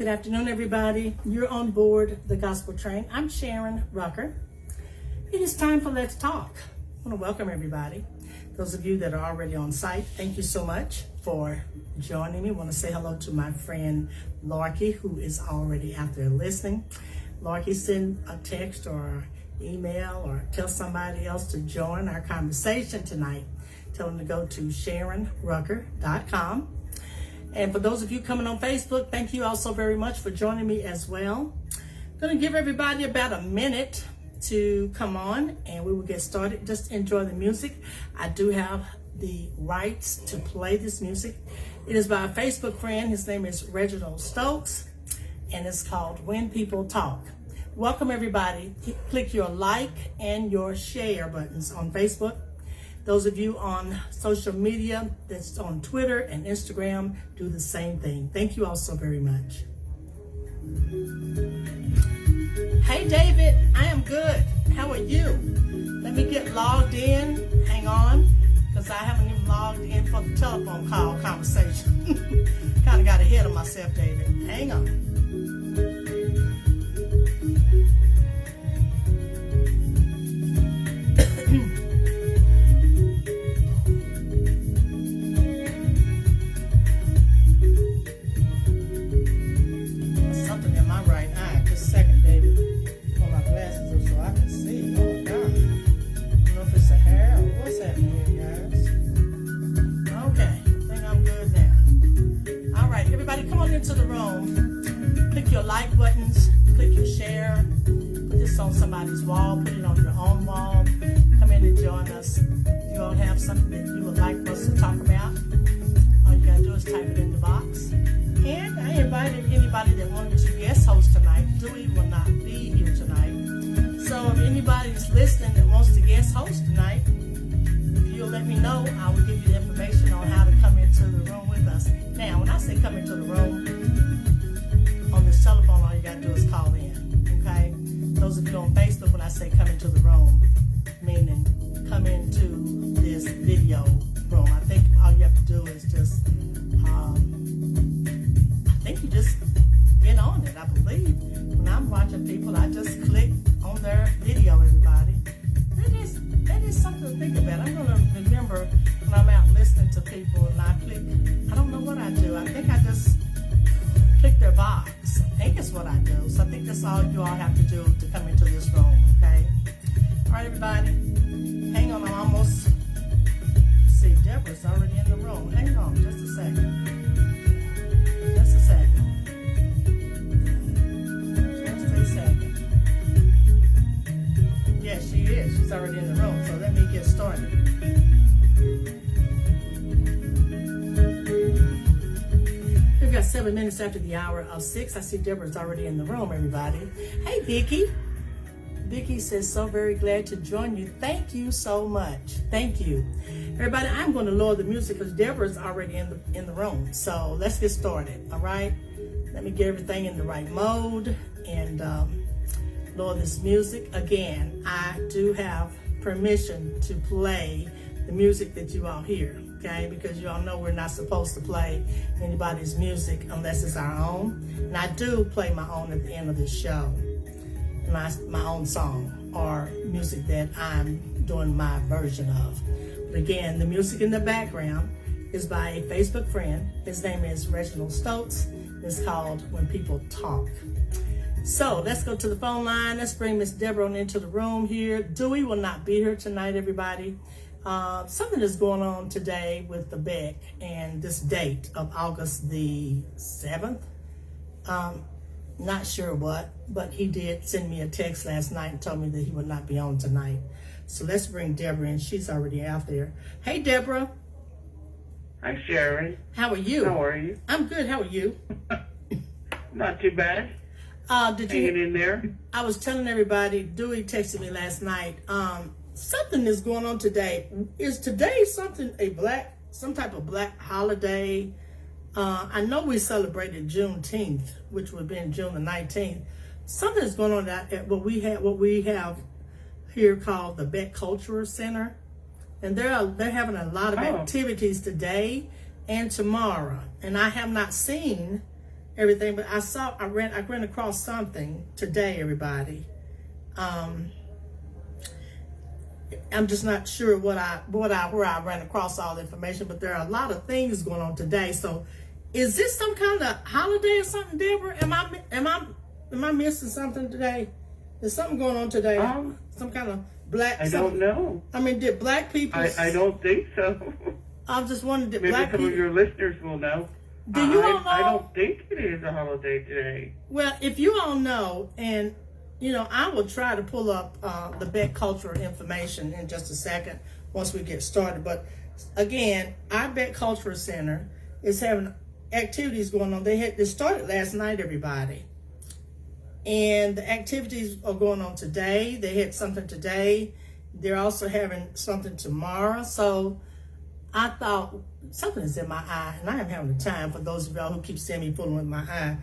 Good afternoon, everybody. You're on board the Gospel Train. I'm Sharon Rucker. It is time for Let's Talk. I want to welcome everybody. Those of you that are already on site, thank you so much for joining me. I want to say hello to my friend Larky, who is already out there listening. Larky, send a text or email or tell somebody else to join our conversation tonight. Tell them to go to SharonRucker.com. And for those of you coming on Facebook, thank you also very much for joining me as well. I'm going to give everybody about a minute to come on and we will get started. Just enjoy the music. I do have the rights to play this music. It is by a Facebook friend. His name is Reginald Stokes and it's called When People Talk. Welcome everybody. Click your like and your share buttons on Facebook. Those of you on social media, that's on Twitter and Instagram, do the same thing. Thank you all so very much. Hey David, I am good. How are you? Let me get logged in. Hang on, because I haven't even logged in for the telephone call conversation. Kind of got ahead of myself, David. Hang on. Into the room, click your like buttons, click your share, put this on somebody's wall, put it on your own wall, come in and join us. If you all have something that you would like us to talk about, all you gotta do is type it in the box. And I invited anybody that wanted to guest host tonight. Dewey will not be here tonight. So if anybody's listening that wants to guest host tonight, if you'll let me know, I will give you the information on how to come into the room with us. Now, when I say come into the room, on this telephone, all you got to do is call in, okay? Those of you on Facebook, when I say come into the room, meaning come into this video room, I think all you have to do is just, I think you just get on it, I believe. When I'm watching people, I just click on their video, everybody. That is something to think about. I'm going to remember when I'm out listening to people and I click, I don't know what I do. I think I just click their box. I think it's what I do. So I think that's all you all have to do to come into this room, okay? All right, everybody. Hang on, I'm almost, let's see, Deborah's already in the room. Hang on just a second. Just a second. Yes, she is. She's already in the room. So let me get started. We've got 7 minutes after the hour of 6. I see Deborah's already in the room, everybody. Hey, Vicki. Vicki says, so very glad to join you. Thank you so much. Thank you. Everybody, I'm going to lower the music because Deborah's already in the room. So let's get started, all right? Let me get everything in the right mode and lower this music. Again, I do have permission to play the music that you all hear, okay? Because you all know we're not supposed to play anybody's music unless it's our own. And I do play my own at the end of this show, my own song or music that I'm doing my version of. But again, the music in the background is by a Facebook friend. His name is Reginald Stokes. It's called When People Talk. So let's go to the phone line. Let's bring Miss Deborah into the room here. Dewey will not be here tonight, everybody. Something is going on today with the Beck and this date of August the 7th. Not sure what, but he did send me a text last night and told me that he would not be on tonight. So let's bring Deborah in. She's already out there. Hey, Deborah. Hi, Sharon. How are you? How are you? I'm good. How are you? Not too bad. Did Hanging you? in there. I was telling everybody. Dewey texted me last night. Something is going on today. Is today some type of black holiday? I know we celebrated Juneteenth, which would have been June the 19th. Something is going on at what we have here called the Beck Cultural Center, and they're having a lot of activities today and tomorrow. And I have not seen everything, but I ran across something today, everybody. I'm just not sure where I ran across all the information, but there are a lot of things going on today. So, is this some kind of holiday or something, Deborah? Am I missing something today? Is something going on today? Some kind of black? I don't know. I mean, did black people? I don't think so. I was just wondering, did Maybe black some people? of your listeners will know. Do you all know? I don't think it is a holiday today. Well, if you all know, and I will try to pull up the Beck Cultural information in just a second once we get started. But again, our Beck Cultural Center is having activities going on. They started last night, everybody, and the activities are going on today. They had something today. They're also having something tomorrow. So I thought something is in my eye, and I am having a time for those of y'all who keep seeing me fooling with my eye.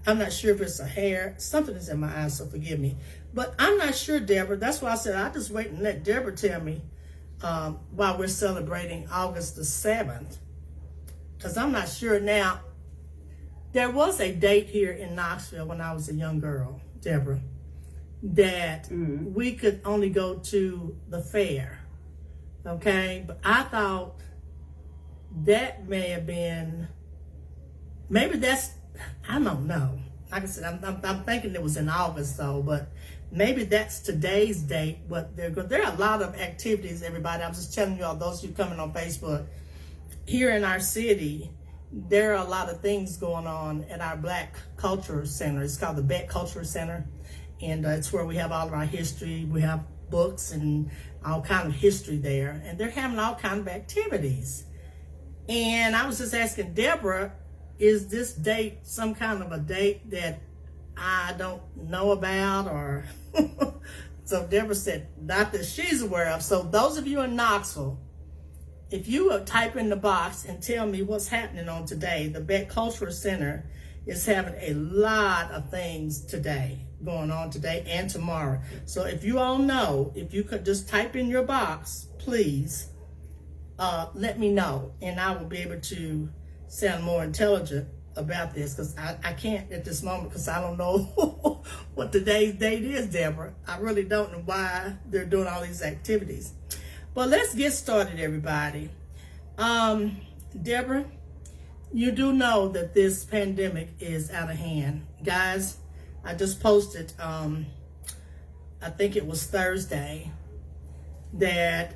I'm not sure if it's a hair. Something is in my eye, so forgive me. But I'm not sure, Deborah. That's why I said I just wait and let Deborah tell me while we're celebrating August the 7th. Because I'm not sure. Now, there was a date here in Knoxville when I was a young girl, Deborah, that we could only go to the fair. Okay? But I thought that may have been, maybe that's, I don't know. Like I said, I'm thinking it was in August though, but maybe that's today's date. But there are a lot of activities, everybody. I'm just telling you all, those of you coming on Facebook, here in our city, there are a lot of things going on at our Black Culture Center. It's called the Beck Culture Center, and it's where we have all of our history. We have books and all kind of history there, and they're having all kind of activities. And I was just asking Deborah, is this date some kind of a date that I don't know about, or so Deborah said not that she's aware of. So those of you in Knoxville, if you will type in the box and tell me what's happening on today, the Beck Cultural Center is having a lot of things today, going on today and tomorrow. So if you all know, if you could just type in your box, please let me know, and I will be able to sound more intelligent about this, because I can't at this moment, because I don't know what today's date is, Deborah. I really don't know why they're doing all these activities. But let's get started, everybody. Deborah, you do know that this pandemic is out of hand. Guys, I just posted, I think it was Thursday, that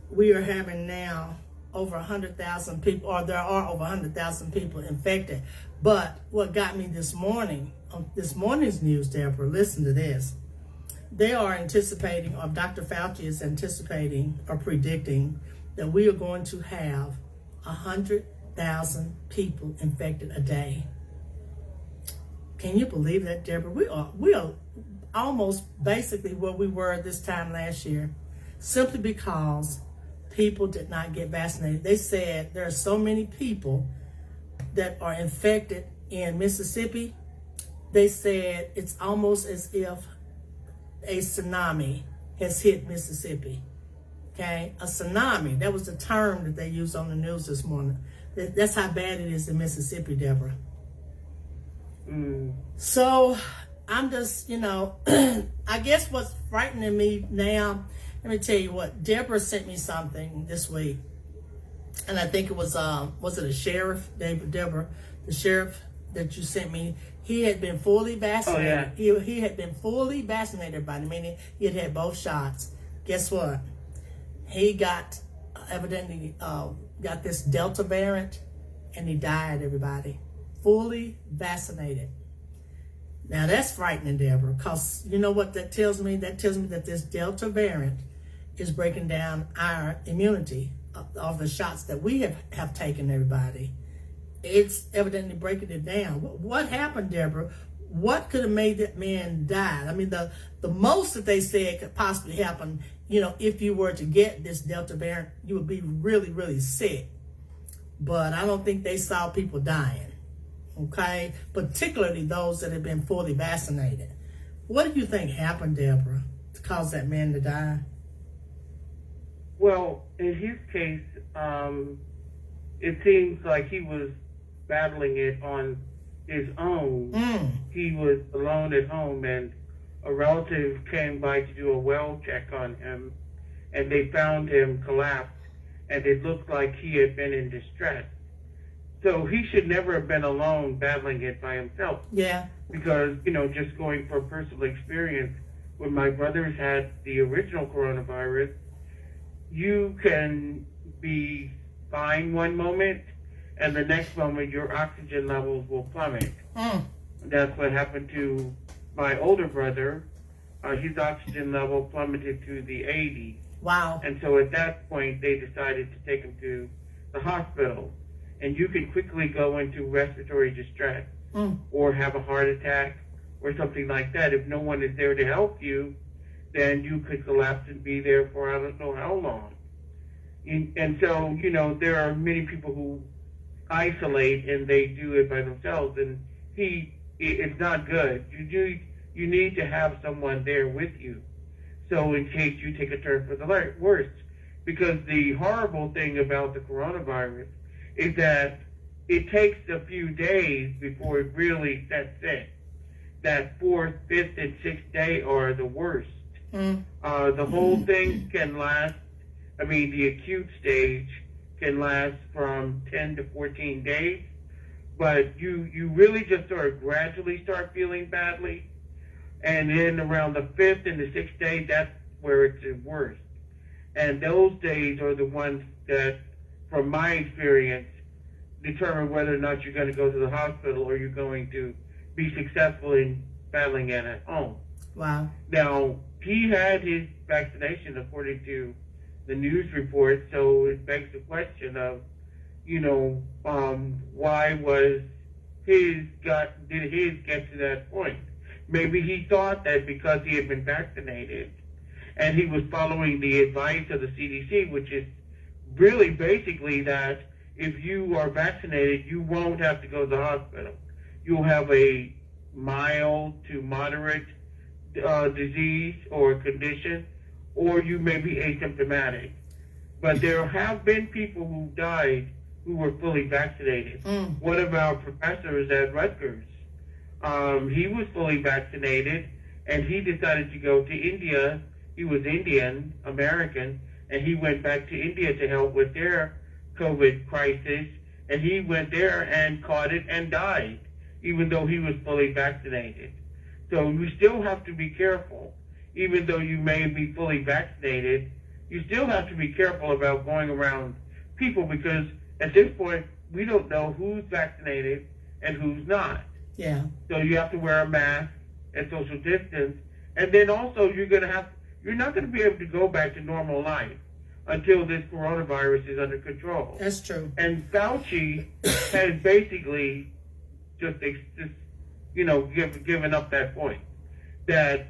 we are having now over 100,000 people, or there are over 100,000 people infected. But what got me this morning, on this morning's news, Deborah, listen to this. They are anticipating, or Dr. Fauci is anticipating or predicting, that we are going to have 100,000 people infected a day. Can you believe that, Deborah? We are almost basically where we were this time last year, simply because people did not get vaccinated. They said there are so many people that are infected in Mississippi. They said it's almost as if a tsunami has hit Mississippi. Okay, a tsunami. That was the term that they used on the news this morning. That's how bad it is in Mississippi, Deborah. So I'm just, I guess what's frightening me now, let me tell you what, Deborah sent me something this week, and I think it was it a sheriff, Deborah, the sheriff that you sent me? He had been fully vaccinated. Oh, yeah. He had been fully vaccinated, by the meaning he had had both shots. Guess what? He got, evidently, got this Delta variant, and he died, everybody. Fully vaccinated. Now that's frightening, Deborah, because you know what that tells me? That tells me that this Delta variant is breaking down our immunity of the shots that we have taken, everybody. It's evidently breaking it down. What happened, Deborah? What could have made that man die? I mean, the most that they said could possibly happen, if you were to get this Delta variant, you would be really, really sick. But I don't think they saw people dying. Okay, particularly those that have been fully vaccinated. What do you think happened, Deborah, to cause that man to die? Well, in his case, it seems like he was battling it on, his own. Mm. He was alone at home, and a relative came by to do a well check on him, and they found him collapsed, and it looked like he had been in distress. So he should never have been alone battling it by himself. Yeah. Because, just going for personal experience, when my brothers had the original coronavirus, you can be fine one moment, and the next moment your oxygen levels will plummet. Mm. That's what happened to my older brother. His oxygen level plummeted to the 80s. Wow. And so at that point, they decided to take him to the hospital. And you can quickly go into respiratory distress or have a heart attack or something like that. If no one is there to help you, then you could collapse and be there for I don't know how long. And so, there are many people who isolate and they do it by themselves, and it's not good. You need to have someone there with you, so in case you take a turn for the worst. Because the horrible thing about the coronavirus is that it takes a few days before it really sets in. That 4th, 5th, and 6th day are the worst. The whole thing can last, the acute stage can last from 10 to 14 days, but you really just gradually start feeling badly, and then around the 5th and the 6th day, that's where it's the worst. And those days are the ones that, from my experience, determine whether or not you're going to go to the hospital or you're going to be successful in battling it at home. Wow. Now, he had his vaccination according to the news report, so it begs the question of, why was did his get to that point? Maybe he thought that because he had been vaccinated and he was following the advice of the CDC, which is really basically that if you are vaccinated, you won't have to go to the hospital. You'll have a mild to moderate disease or condition, or you may be asymptomatic. But there have been people who died who were fully vaccinated. One of our professors at Rutgers, he was fully vaccinated, and he decided to go to India. He was Indian, American, and he went back to India to help with their COVID crisis, and he went there and caught it and died, even though he was fully vaccinated. So you still have to be careful. Even though you may be fully vaccinated, you still have to be careful about going around people, because at this point, we don't know who's vaccinated and who's not. Yeah. So you have to wear a mask and social distance, and then also you're not going to be able to go back to normal life until this coronavirus is under control. That's true. And Fauci has basically just given up that point, that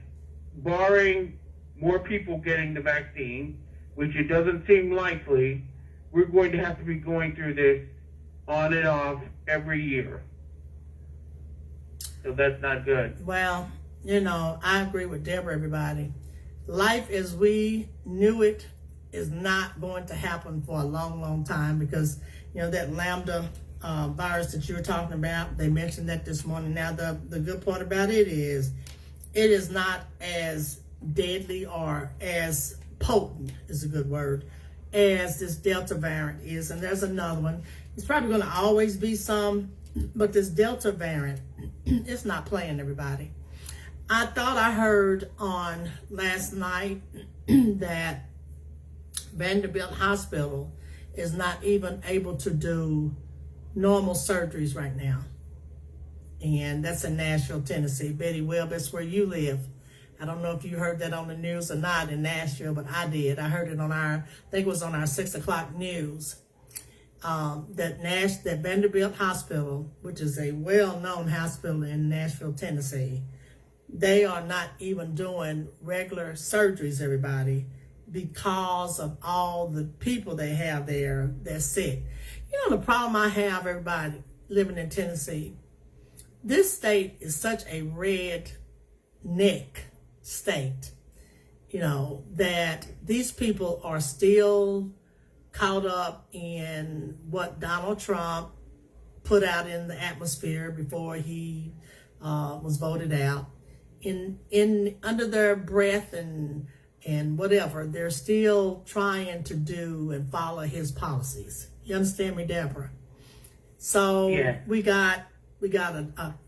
barring more people getting the vaccine, which it doesn't seem likely, we're going to have to be going through this on and off every year. So that's not good. Well, I agree with Deborah, everybody. Life as we knew it is not going to happen for a long, long time, because, that Lambda virus that you were talking about, they mentioned that this morning. Now, the good part about it is not as deadly or as potent, is a good word, as this Delta variant is. And there's another one. It's probably going to always be some, but this Delta variant, it's not playing, everybody. I thought I heard on last night that Vanderbilt Hospital is not even able to do normal surgeries right now. And that's in Nashville, Tennessee. Betty Webb, that's where you live. I don't know if you heard that on the news or not in Nashville, but I did. I heard it on I think it was on our 6 o'clock news. That Vanderbilt Hospital, which is a well-known hospital in Nashville, Tennessee, they are not even doing regular surgeries, everybody, because of all the people they have there that's sick. The problem I have, everybody living in Tennessee, this state is such a redneck state, that these people are still caught up in what Donald Trump put out in the atmosphere before he was voted out. In under their breath and whatever, they're still trying to do and follow his policies. You understand me, Deborah? So Yeah. we got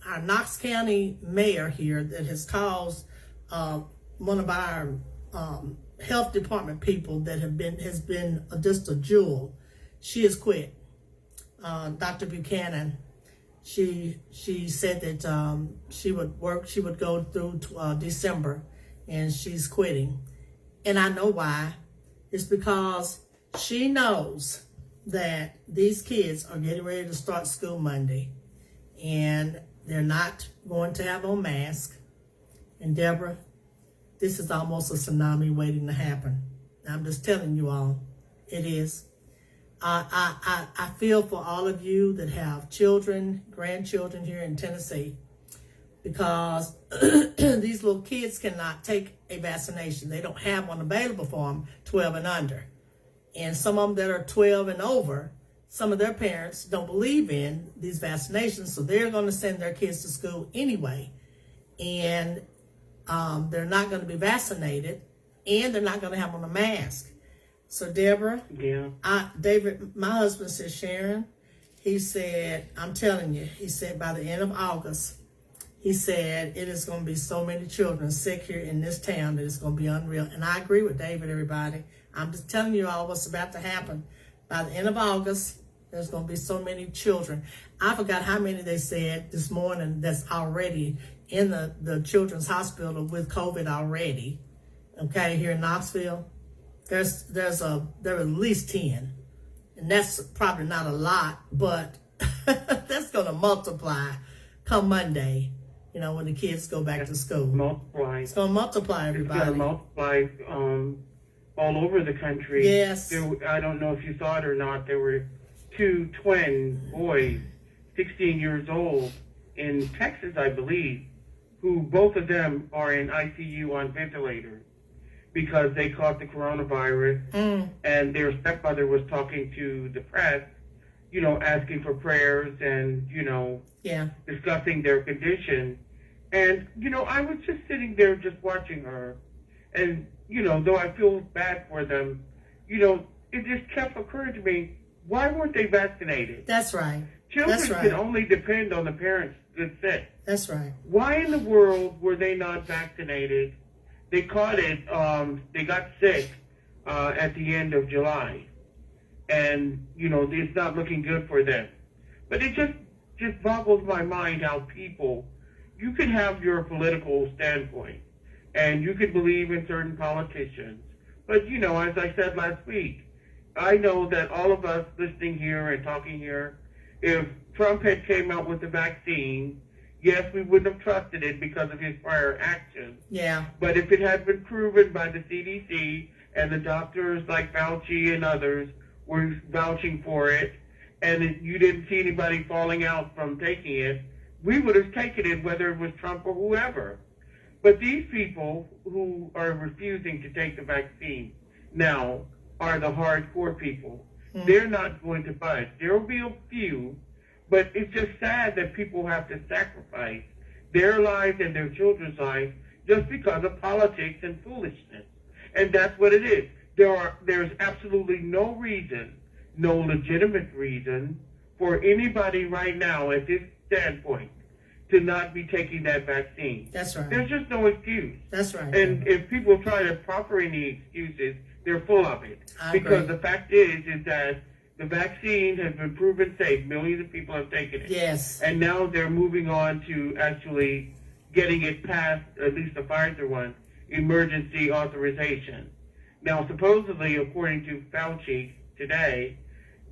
our Knox County mayor here that has caused one of our health department people that has been just a jewel. She has quit. Dr. Buchanan. She said that she would go through December, and she's quitting. And I know why. It's because she knows that these kids are getting ready to start school Monday, and they're not going to have on masks. And Deborah, this is almost a tsunami waiting to happen. I'm just telling you all, it is. I feel for all of you that have children, grandchildren here in Tennessee, because these little kids cannot take a vaccination. They don't have one available for them 12 and under. And some of them that are 12 and over, some of their parents don't believe in these vaccinations, so they're going to send their kids to school anyway. And they're not going to be vaccinated, and they're not going to have on a mask. So, Deborah, yeah. David, my husband said, Sharon, he said, I'm telling you, he said by the end of August, he said it is going to be so many children sick here in this town that it's going to be unreal. And I agree with David, everybody. I'm just telling you all what's about to happen. By the end of August, there's going to be so many children. I forgot how many they said this morning that's already in the children's hospital with COVID already. Okay, here in Knoxville. There are at least 10, and that's probably not a lot, but that's going to multiply come Monday, when the kids go back to school. Multiply. It's going to multiply, everybody. It's going to multiply all over the country. Yes. I don't know if you saw it or not, there were 2 twin boys, 16 years old, in Texas, I believe, who both of them are in ICU on ventilators, because they caught the coronavirus, and their stepmother was talking to the press, asking for prayers and, discussing their condition. And, I was just sitting there just watching her. And, though I feel bad for them, it just kept occurring to me, why weren't they vaccinated? That's right. Children That's right. can only depend on the parents' good sense. That's right. Why in the world were they not vaccinated? They caught it, they got sick at the end of July. And, it's not looking good for them. But it just boggles my mind how people, you can have your political standpoint, and you can believe in certain politicians. But, as I said last week, I know that all of us listening here and talking here, if Trump had came out with the vaccine, yes, we wouldn't have trusted it because of his prior actions. Yeah. But if it had been proven by the CDC and the doctors like Fauci and others were vouching for it, and you didn't see anybody falling out from taking it, we would have taken it whether it was Trump or whoever. But these people who are refusing to take the vaccine now are the hardcore people. They're not going to budge. There will be a few, but it's just sad that people have to sacrifice their lives and their children's lives just because of politics and foolishness. And that's what it is. There's absolutely no reason, no legitimate reason for anybody right now at this standpoint to not be taking that vaccine. That's right. There's just no excuse. That's right. And if people try to proffer any excuses, they're full of it. Because the fact is that the vaccine has been proven safe. Millions of people have taken it. Yes. And now they're moving on to actually getting it past, at least the Pfizer one, emergency authorization. Now, supposedly, according to Fauci today,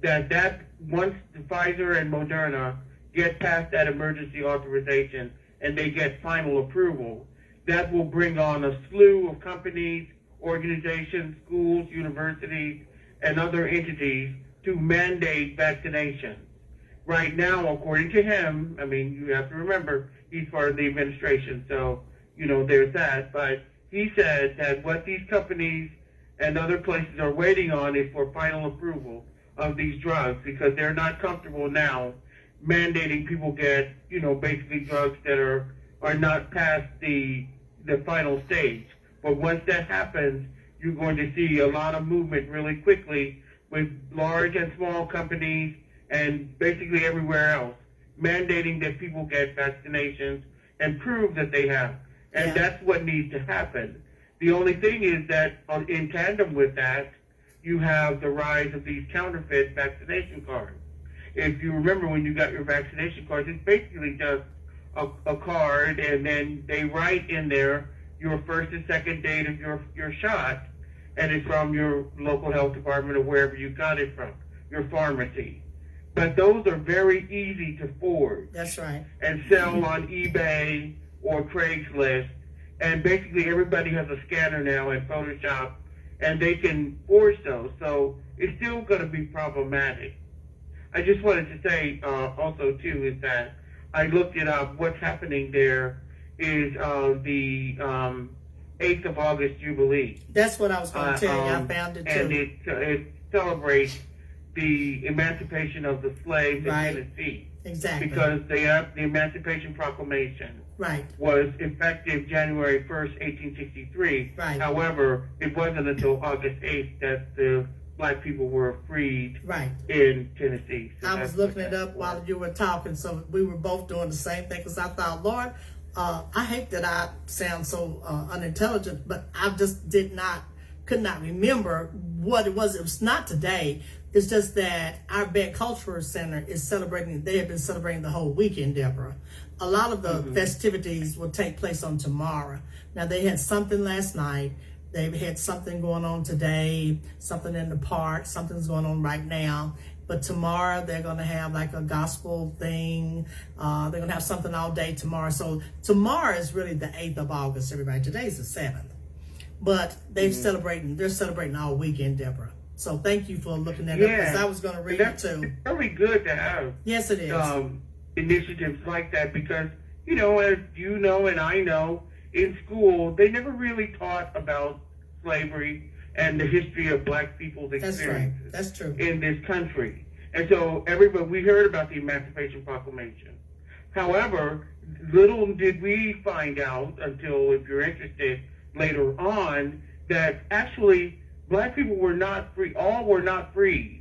that once the Pfizer and Moderna get past that emergency authorization and they get final approval, that will bring on a slew of companies, organizations, schools, universities, and other entities to mandate vaccination. Right now, according to him, I mean, you have to remember, he's part of the administration, so, there's that. But he said that what these companies and other places are waiting on is for final approval of these drugs, because they're not comfortable now mandating people get, basically drugs that are not past the final stage. But once that happens, you're going to see a lot of movement really quickly with large and small companies and basically everywhere else, mandating that people get vaccinations and prove that they have. And that's what needs to happen. The only thing is that in tandem with that, you have the rise of these counterfeit vaccination cards. If you remember when you got your vaccination cards, it's basically just a card, and then they write in there your first and second date of your shot, and it's from your local health department or wherever you got it from, your pharmacy. But those are very easy to forge. That's right. And sell on eBay or Craigslist. And basically everybody has a scanner now in Photoshop, and they can forge those. So it's still going to be problematic. I just wanted to say also, too, is that I looked it up. What's happening there is the 8th of August Jubilee. That's what I was going to tell you. I found it, too. And it celebrates the emancipation of the slaves in Tennessee. Exactly. Because the Emancipation Proclamation was effective January 1st, 1863. Right. However, it wasn't until August 8th that the black people were freed in Tennessee. So I was looking it up while you were talking, so we were both doing the same thing, because I thought, Lord, I hate that I sound so unintelligent, but I just could not remember what it was. It was not today. It's just that our Beck Cultural Center is celebrating, they have been celebrating the whole weekend, Deborah. A lot of the festivities will take place on tomorrow. Now, they had something last night. They've had something going on today, something in the park, something's going on right now. But tomorrow they're going to have like a gospel thing. They're going to have something all day tomorrow. So tomorrow is really the 8th of August, everybody. Today's the 7th. But they're celebrating all weekend, Deborah. So thank you for looking that up, because I was going to read it too. It's really good to have it is. Initiatives like that, because, as you know and I know, in school, they never really taught about slavery and the history of black people's experiences. That's true. In this country. And so we heard about the Emancipation Proclamation. However, little did we find out until, if you're interested, later on, that actually black people were not free. All were not freed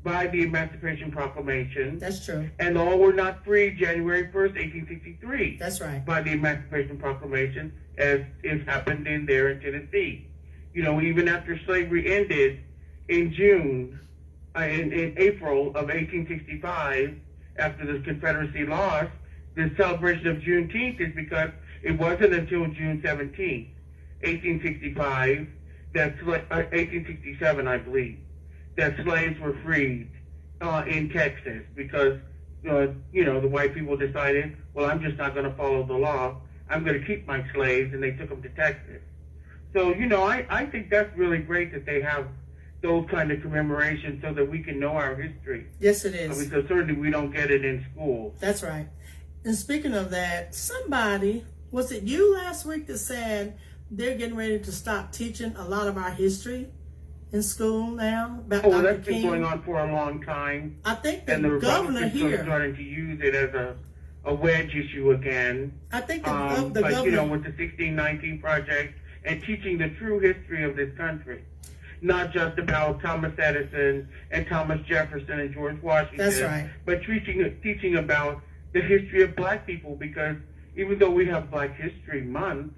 by the Emancipation Proclamation. That's true. And all were not freed January 1st, 1863. That's right. By the Emancipation Proclamation, as it happened in Tennessee. Even after slavery ended in June, in April of 1865, after the Confederacy lost, the celebration of Juneteenth is because it wasn't until June 17th, 1865, 1867, I believe, that slaves were freed in Texas, because the white people decided, well, I'm just not going to follow the law. I'm going to keep my slaves, and they took them to Texas. So, I think that's really great that they have those kind of commemorations so that we can know our history. Yes, it is. Because certainly we don't get it in school. That's right. And speaking of that, was it you last week that said they're getting ready to stop teaching a lot of our history in school now? About Dr. That's King? been going on for a long time. I think the governor here are starting to use it as a wedge issue again. I think the but, governor, with the 1619 Project and teaching the true history of this country, not just about Thomas Edison and Thomas Jefferson and George Washington. That's right. But teaching about the history of black people, because even though we have Black History Month,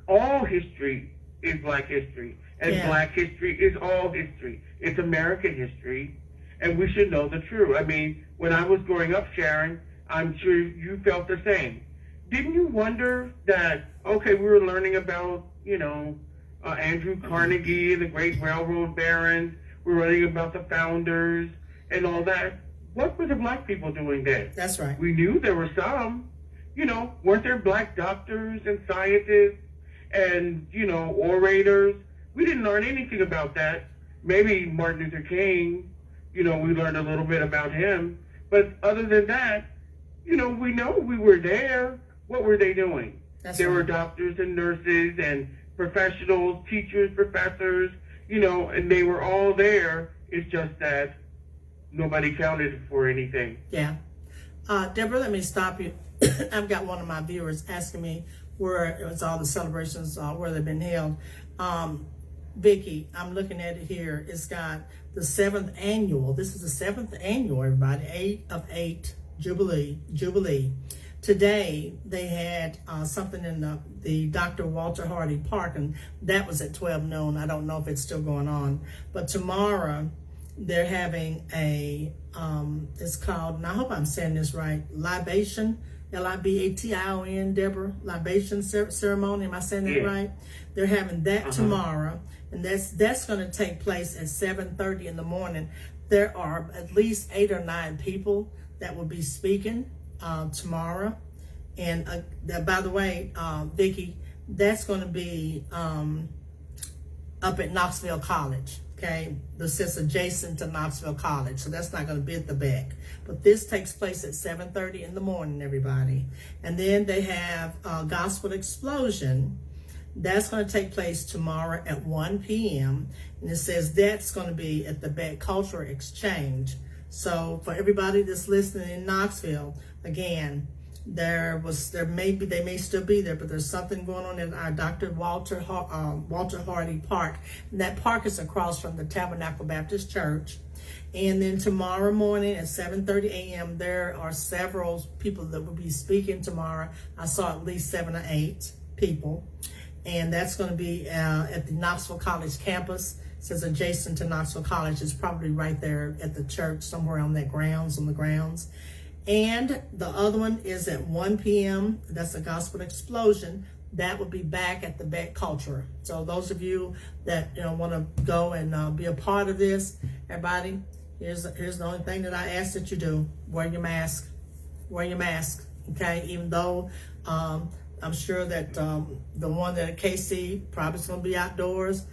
all history is black history. And black history is all history. It's American history, and we should know the truth. I mean, when I was growing up, Sharon, I'm sure you felt the same. Didn't you wonder that, we were learning about, Andrew Carnegie and the great railroad barons, we're learning about the founders and all that. What were the black people doing then? That's right. We knew there were some. Weren't there black doctors and scientists and, orators? We didn't learn anything about that. Maybe Martin Luther King, we learned a little bit about him. But other than that, we know we were there. What were they doing? There were doctors and nurses and professionals, teachers, professors, and they were all there. It's just that nobody counted for anything. Yeah. Deborah, let me stop you. I've got one of my viewers asking me where it was all the celebrations, where they've been held. Vicky, I'm looking at it here. It's got the 7th annual. This is the 7th annual, everybody. 8 of 8 Jubilee. Today, they had something in the Dr. Walter Hardy Park, and that was at 12 noon. I don't know if it's still going on. But tomorrow, they're having a, it's called, and I hope I'm saying this right, libation, Libation, Deborah, libation ceremony. Am I saying that right? They're having that tomorrow, and that's going to take place at 7:30 in the morning. There are at least 8 or 9 people that will be speaking tomorrow. And by the way, Vicki, that's going to be up at Knoxville College. Okay, this is adjacent to Knoxville College, so that's not going to be at the back. But this takes place at 7:30 in the morning, everybody. And then they have Gospel Explosion. That's going to take place tomorrow at 1 p.m. And it says that's going to be at the Beck Cultural Exchange. So for everybody that's listening in Knoxville, again, they may still be there, but there's something going on in our Dr. Walter Hardy Park. And that park is across from the Tabernacle Baptist Church. And then tomorrow morning at 7:30 a.m., there are several people that will be speaking tomorrow. I saw at least 7 or 8 people. And that's going to be at the Knoxville College campus. It says adjacent to Knoxville College. It's probably right there at the church, somewhere on the grounds. And the other one is at 1 p.m. That's a Gospel Explosion. That will be back at the Beck Culture. So those of you that want to go and be a part of this, everybody, here's the only thing that I ask that you do: wear your mask. Wear your mask. Okay, even though I'm sure that the one that at KC probably is going to be outdoors.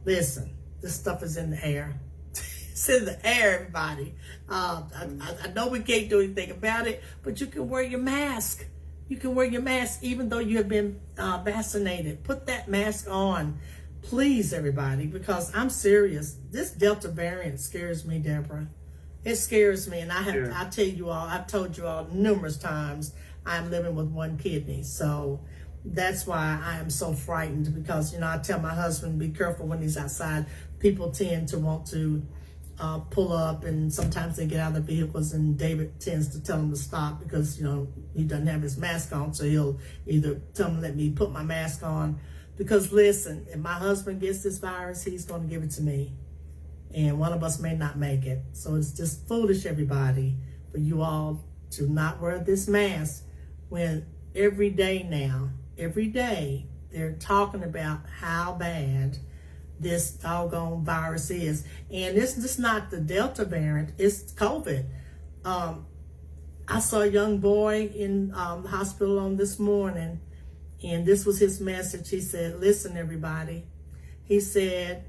Listen, this stuff is in the air. It's in the air, everybody. I know we can't do anything about it, but you can wear your mask. You can wear your mask even though you have been vaccinated. Put that mask on, please, everybody, because I'm serious. This Delta variant scares me, Deborah. It scares me, and I tell you all, I've told you all numerous times, I'm living with one kidney, so that's why I am so frightened. Because I tell my husband, be careful when he's outside. People tend to want to pull up, and sometimes they get out of the vehicles, and David tends to tell them to stop because he doesn't have his mask on, so he'll either tell them, let me put my mask on, because listen, if my husband gets this virus, he's going to give it to me, and one of us may not make it. So it's just foolish, everybody, for you all to not wear this mask when every day they're talking about how bad this doggone virus is. And it's just not the Delta variant, it's COVID. I saw a young boy in the hospital on this morning, and this was his message. He said, listen, everybody. He said,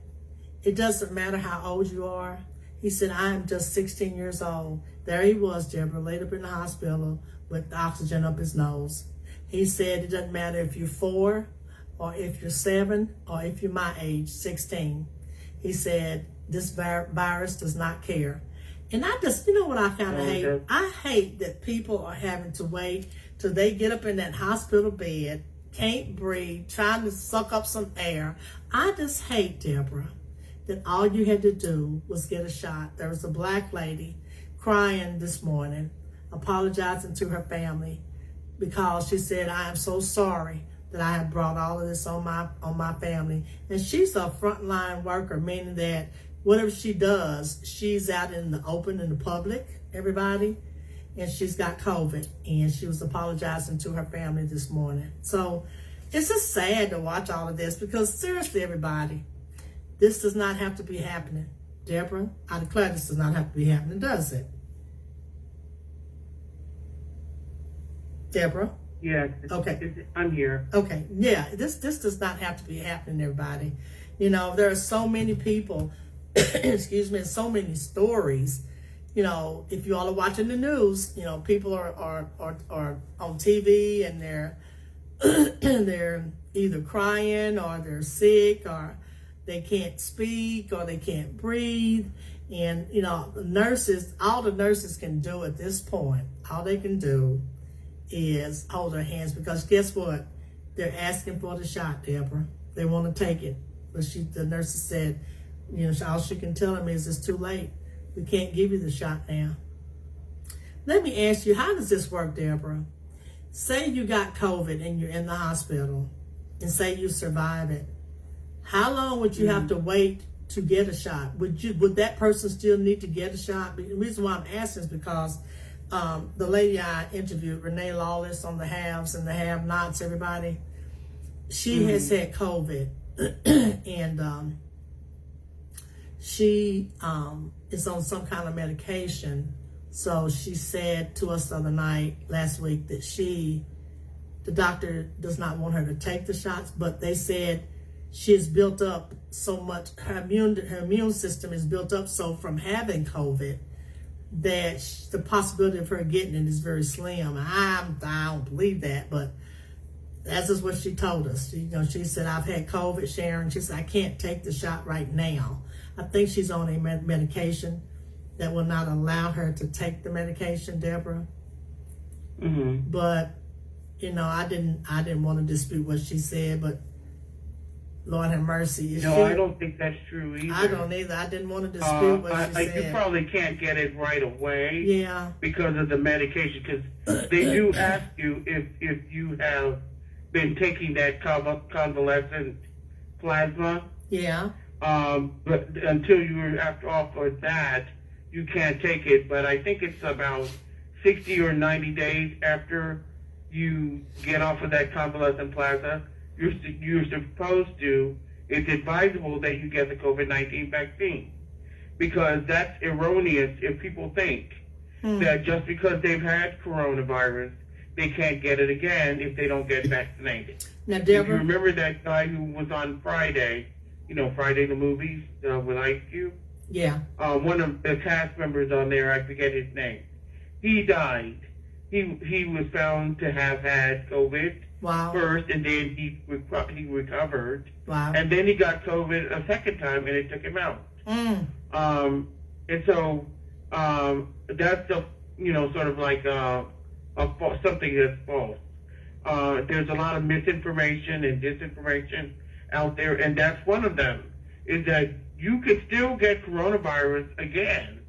it doesn't matter how old you are. He said, I am just 16 years old. There he was, Deborah, laid up in the hospital with oxygen up his nose. He said, it doesn't matter if you're 4, or if you're 7, or if you're my age, 16. He said, this virus does not care. And I just, what I kind of hate? I hate that people are having to wait till they get up in that hospital bed, can't breathe, trying to suck up some air. I just hate, Deborah, that all you had to do was get a shot. There was a black lady crying this morning, apologizing to her family, because she said, I am so sorry that I have brought all of this on my family. And she's a frontline worker, meaning that whatever she does, she's out in the open, in the public, everybody, and she's got COVID, and she was apologizing to her family this morning. So it's just sad to watch all of this, because seriously, everybody, this does not have to be happening. Deborah, I declare this does not have to be happening, does it? Deborah? Yes. Okay. I'm here. Okay. Yeah, this does not have to be happening, everybody. There are so many people, excuse me, so many stories. If you all are watching the news, people are on TV, and they're either crying, or they're sick, or they can't speak, or they can't breathe. And, nurses, all the nurses can do at this point, all they can do is hold her hands, because guess what? They're asking for the shot, Deborah. They want to take it. But the nurses said, all she can tell them is it's too late. We can't give you the shot now. Let me ask you, how does this work, Deborah? Say you got COVID and you're in the hospital, and say you survive it. How long would you have to wait to get a shot? Would that person still need to get a shot? The reason why I'm asking is because the lady I interviewed, Renee Lawless, on the haves and the have-nots, everybody, she has had COVID, and she is on some kind of medication. So she said to us the other night, last week, that the doctor does not want her to take the shots, but they said she has built up so much, her immune system is built up so from having COVID that the possibility of her getting it is very slim. I don't believe that, but that's just what she told us. She said, I've had COVID, Sharon. She said, I can't take the shot right now. I think she's on a medication that will not allow her to take the medication, Deborah. Mm-hmm. But, I didn't want to dispute what she said, but Lord have mercy. I don't think that's true either. I don't either. I didn't want to dispute what she said. You probably can't get it right away. Yeah. Because of the medication. Because they do ask you if you have been taking that convalescent plasma. Yeah. But until you're off of that, you can't take it. But I think it's about 60 or 90 days after you get off of that convalescent plasma. You're supposed to, it's advisable that you get the COVID-19 vaccine, because that's erroneous if people think that just because they've had coronavirus, they can't get it again if they don't get vaccinated. Now, Deborah, if you remember that guy who was on Friday, Friday the movies with Ice Cube? Yeah. One of the cast members on there, I forget his name. He died. He was found to have had COVID. Wow. First, and then he recovered. Wow. And then he got COVID a second time, and it took him out. And so that's sort of like something that's false. There's a lot of misinformation and disinformation out there, and that's one of them. Is that you could still get coronavirus again.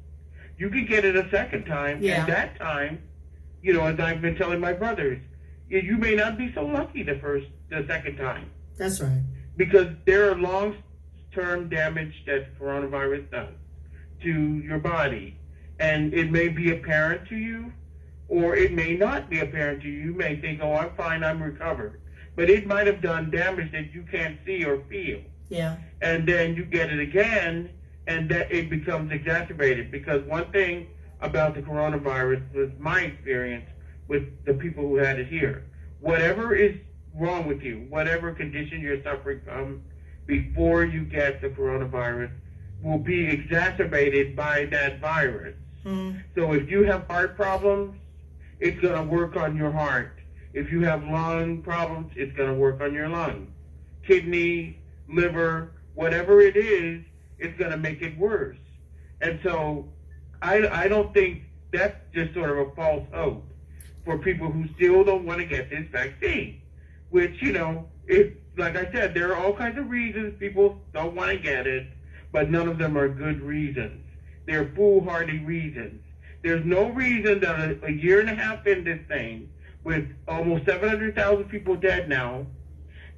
You could get it a second time, and that time, as I've been telling my brothers, you may not be so lucky the second time. That's right. Because there are long-term damage that coronavirus does to your body. And it may be apparent to you, or it may not be apparent to you. You may think, oh, I'm fine, I'm recovered. But it might have done damage that you can't see or feel. Yeah. And then you get it again, and that it becomes exacerbated. Because one thing about the coronavirus was my experience with the people who had it here. Whatever is wrong with you, whatever condition you're suffering from before you get the coronavirus will be exacerbated by that virus. So if you have heart problems, it's going to work on your heart. If you have lung problems, it's going to work on your lungs. Kidney, liver, whatever it is, it's going to make it worse. And so I don't think that's just sort of a false hope for people who still don't want to get this vaccine, which, like I said, there are all kinds of reasons people don't want to get it, but none of them are good reasons. They're foolhardy reasons. There's no reason that a year and a half in this thing, with almost 700,000 people dead now,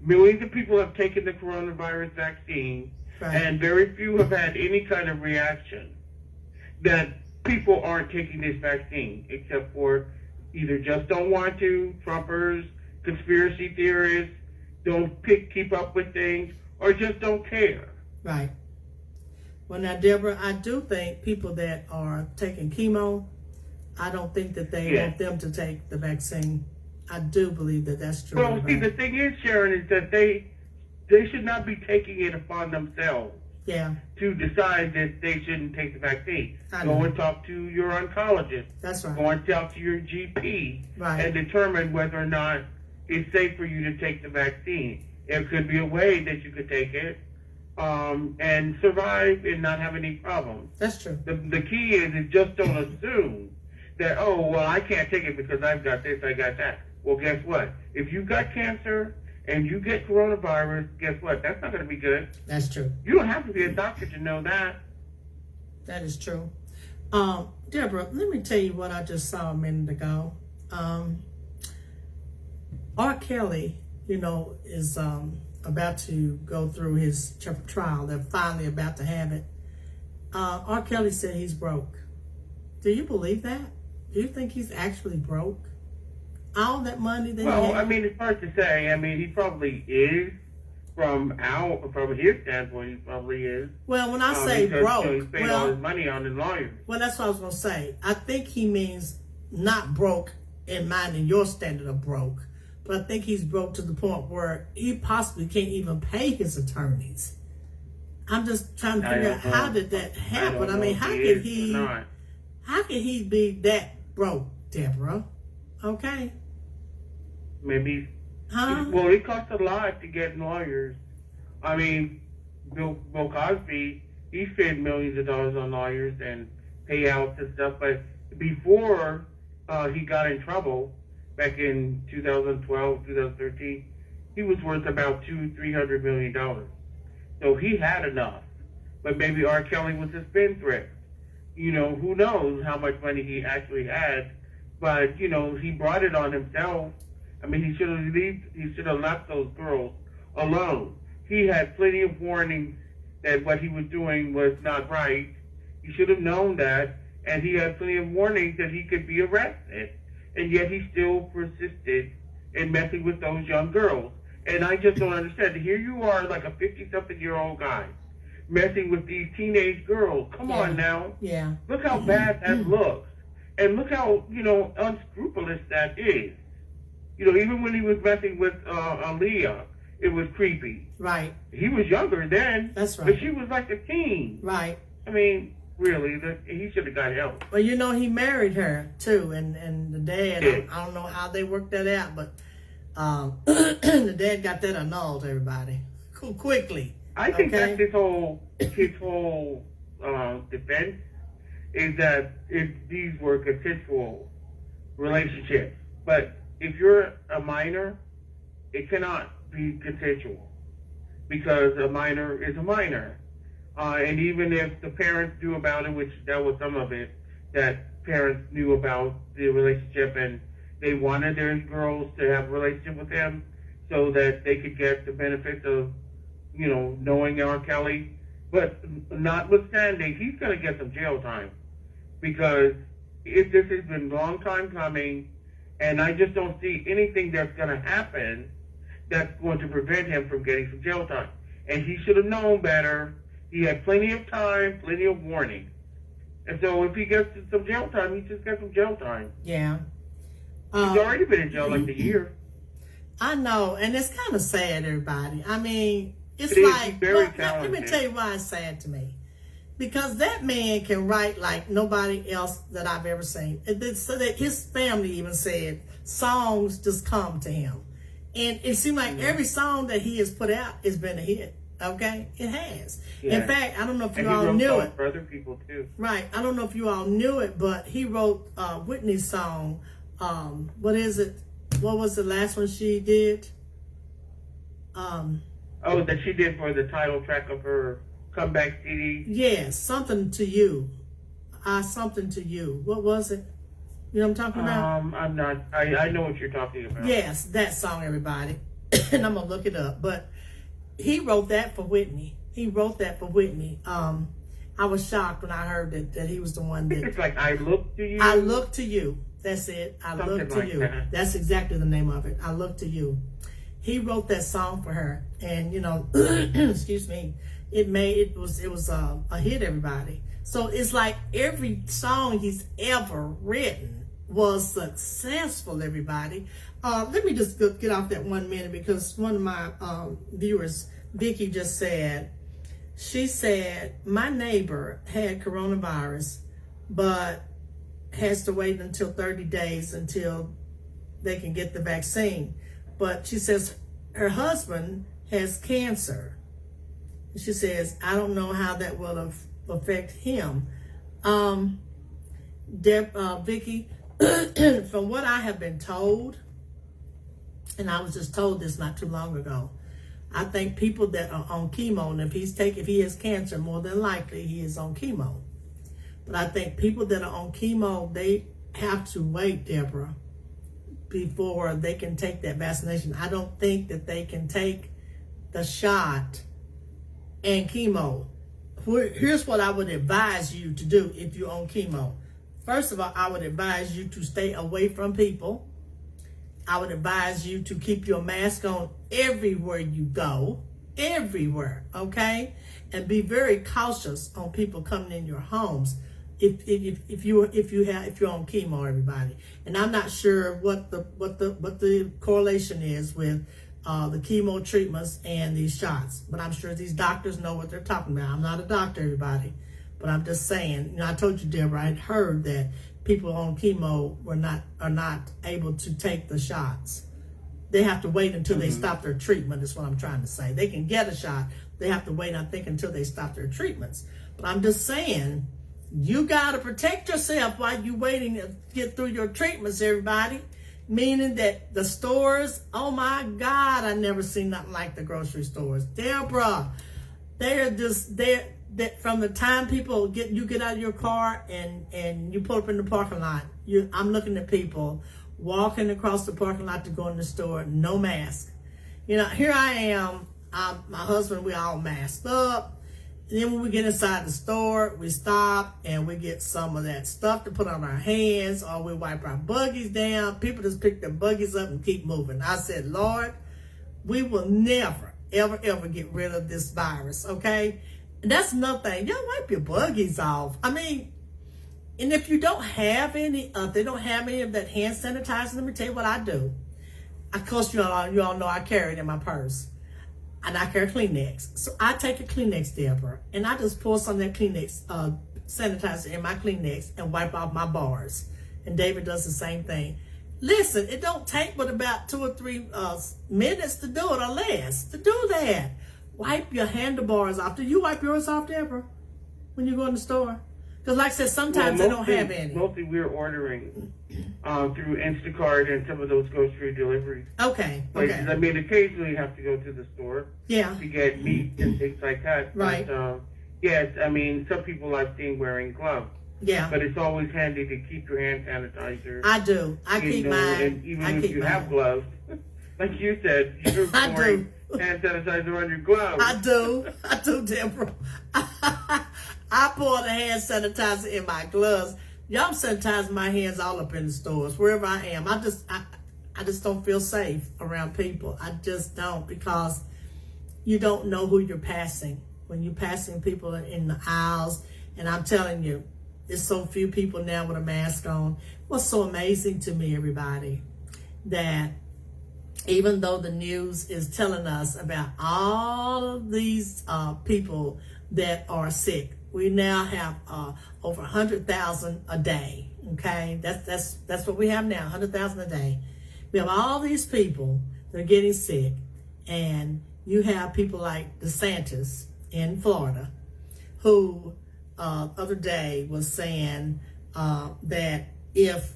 millions of people have taken the coronavirus vaccine, and very few have had any kind of reaction, that people aren't taking this vaccine, except for either just don't want to, Trumpers, conspiracy theorists, don't keep up with things, or just don't care. Right. Well, now, Deborah, I do think people that are taking chemo, I don't think that they want them to take the vaccine. I do believe that that's true. Well, see, the thing is, Sharon, is that they should not be taking it upon themselves to decide that they shouldn't take the vaccine. Go and talk to your oncologist. That's right. Go and talk to your GP and determine whether or not it's safe for you to take the vaccine. There could be a way that you could take it, and survive and not have any problems. That's true. The key is just don't assume that, oh, well, I can't take it because I've got this, I got that. Well, guess what? If you've got cancer and you get coronavirus, guess what? That's not going to be good. That's true. You don't have to be a doctor to know that. That is true. Deborah, let me tell you what I just saw a minute ago. R. Kelly, is about to go through his trial. They're finally about to have it. R. Kelly said he's broke. Do you believe that? Do you think he's actually broke? All that money that he had? I mean, it's hard to say. I mean, he probably is. From his standpoint, he probably is. Well, when I say broke, he spent all his money on his lawyers. Well, that's what I was going to say. I think he means not broke in mind in your standard of broke, but I think he's broke to the point where he possibly can't even pay his attorneys. I'm just trying to figure out how did that happen. I mean, how could he be that broke, Deborah? Okay. Maybe. Huh? Well, it costs a lot to get lawyers. I mean, Bill Cosby, he spent millions of dollars on lawyers and payouts and stuff. But before he got in trouble, back in 2012, 2013, he was worth about $200-300 million. So he had enough. But maybe R. Kelly was a spendthrift. Who knows how much money he actually had. But, he brought it on himself. I mean, he should have left those girls alone. He had plenty of warnings that what he was doing was not right. He should have known that, and he had plenty of warnings that he could be arrested. And yet he still persisted in messing with those young girls. And I just don't understand. Here you are, like a 50-something-year-old guy, messing with these teenage girls. Come on now. Yeah. Look how bad that looks. And look how, unscrupulous that is. Even when he was messing with Aaliyah, it was creepy. Right. He was younger then. That's right. But she was like a teen. Right. I mean, really, he should have got help. Well, he married her, too, and the dad, I don't know how they worked that out, but the dad got that annulled, everybody, quickly. I think that's his whole defense, is that these were consensual relationships. But if you're a minor, it cannot be consensual because a minor is a minor. And even if the parents knew about it, which that was some of it, that parents knew about the relationship and they wanted their girls to have a relationship with him so that they could get the benefits of, knowing R. Kelly. But notwithstanding, he's going to get some jail time because this has been a long time coming. And I just don't see anything that's going to happen that's going to prevent him from getting some jail time. And he should have known better. He had plenty of time, plenty of warning. And so if he gets some jail time, he just gets some jail time. Yeah. He's already been in jail like a year. I know. And it's kind of sad, everybody. I mean, it's let me tell you why it's sad to me. Because that man can write like nobody else that I've ever seen. So that his family even said songs just come to him. And it seemed like every song that he has put out has been a hit. Okay? It has. Yeah. In fact, I don't know if you all knew it. For other people too. Right. I don't know if you all knew it, but he wrote Whitney's song. What is it? What was the last one she did? That she did for the title track of her comeback CD. Yes, Something to You. Something to You. What was it? You know what I'm talking about? I'm not. I know what you're talking about. Yes, that song, everybody. And I'm gonna look it up. But he wrote that for Whitney. I was shocked when I heard that he was the one that. It's like I Look to You. I Look to You. That's it. I Look to You. That's exactly the name of it. I Look to You. He wrote that song for her, and excuse me. It was a hit, everybody. So it's like every song he's ever written was successful, everybody. Let me just get off that 1 minute because one of my viewers, Vicky, just said, she said, my neighbor had coronavirus, but has to wait until 30 days until they can get the vaccine. But she says her husband has cancer. She says, I don't know how that will affect him. Vicky, from what I have been told, and I was just told this not too long ago, I think people that are on chemo, and if he has cancer, more than likely he is on chemo. But I think people that are on chemo, they have to wait, Deborah, before they can take that vaccination. I don't think that they can take the shot and chemo. Here's what I would advise you to do if you're on chemo. First of all, I would advise you to stay away from people. I would advise you to keep your mask on everywhere you go, everywhere, okay? And be very cautious on people coming in your homes if you're on chemo, everybody. And I'm not sure what the correlation is with the chemo treatments and these shots, but I'm sure these doctors know what they're talking about. I'm not a doctor, everybody, but I'm just saying. I told you, Deborah, I had heard that people on chemo are not able to take the shots. They have to wait until they stop their treatment, is what I'm trying to say. They can get a shot. They have to wait, I think, until they stop their treatments. But I'm just saying, you got to protect yourself while you're waiting to get through your treatments, everybody. Meaning that the stores, oh my God, I never seen nothing like the grocery stores. Deborah, from the time people get out of your car and you pull up in the parking lot, I'm looking at people walking across the parking lot to go in the store, no mask. Here I am, my husband, we all masked up. And then when we get inside the store, we stop and we get some of that stuff to put on our hands, or we wipe our buggies down. People just pick their buggies up and keep moving. I said, Lord, we will never, ever, ever get rid of this virus, okay? And that's another thing. Y'all wipe your buggies off. I mean, and if you don't have any, they don't have any of that hand sanitizer, let me tell you what I do. Of course, you all know I carry it in my purse. And I carry Kleenex. So I take a Kleenex, Deborah, and I just pour some of that Kleenex sanitizer in my Kleenex and wipe off my bars. And David does the same thing. Listen, it don't take but about 2 or 3 minutes to do it, or less, to do that. Wipe your handlebars off. Do you wipe yours off, Deborah, when you go in the store? Because like I said, sometimes they don't have any. Mostly we're ordering through Instacart and some of those grocery delivery Okay. places. I mean, occasionally you have to go to the store to get meat and things like that. Right. But, yes, I mean, some people I've seen wearing gloves. Yeah. But it's always handy to keep your hand sanitizer. I do. I keep mine. And even if you have gloves, like you said, you're pouring hand sanitizer on your gloves. I do, Deborah. I pour the hand sanitizer in my gloves. Y'all sanitize my hands all up in the stores, wherever I am. I just don't feel safe around people. I just don't, because you don't know who you're passing. When you're passing people in the aisles, and I'm telling you, there's so few people now with a mask on. What's so amazing to me, everybody, that even though the news is telling us about all of these people that are sick, we now have over 100,000 a day. Okay, that's what we have now, 100,000 a day. We have all these people that are getting sick, and you have people like DeSantis in Florida, who other day was saying that if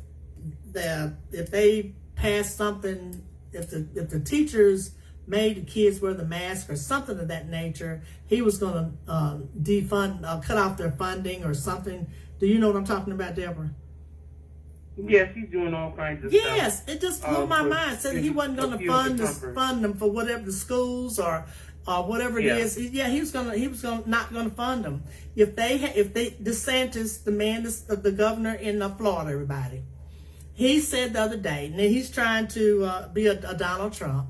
they pass something, if the teachers made the kids wear the mask or something of that nature, he was going to defund, cut off their funding or something. Do you know what I'm talking about, Deborah? Yes, he's doing all kinds of stuff. Yes, it just blew my mind. Said he wasn't going to fund them for whatever the schools or whatever it is. Yeah, he was not going to fund them. If DeSantis, the governor in Florida, everybody, he said the other day, and he's trying to be a Donald Trump.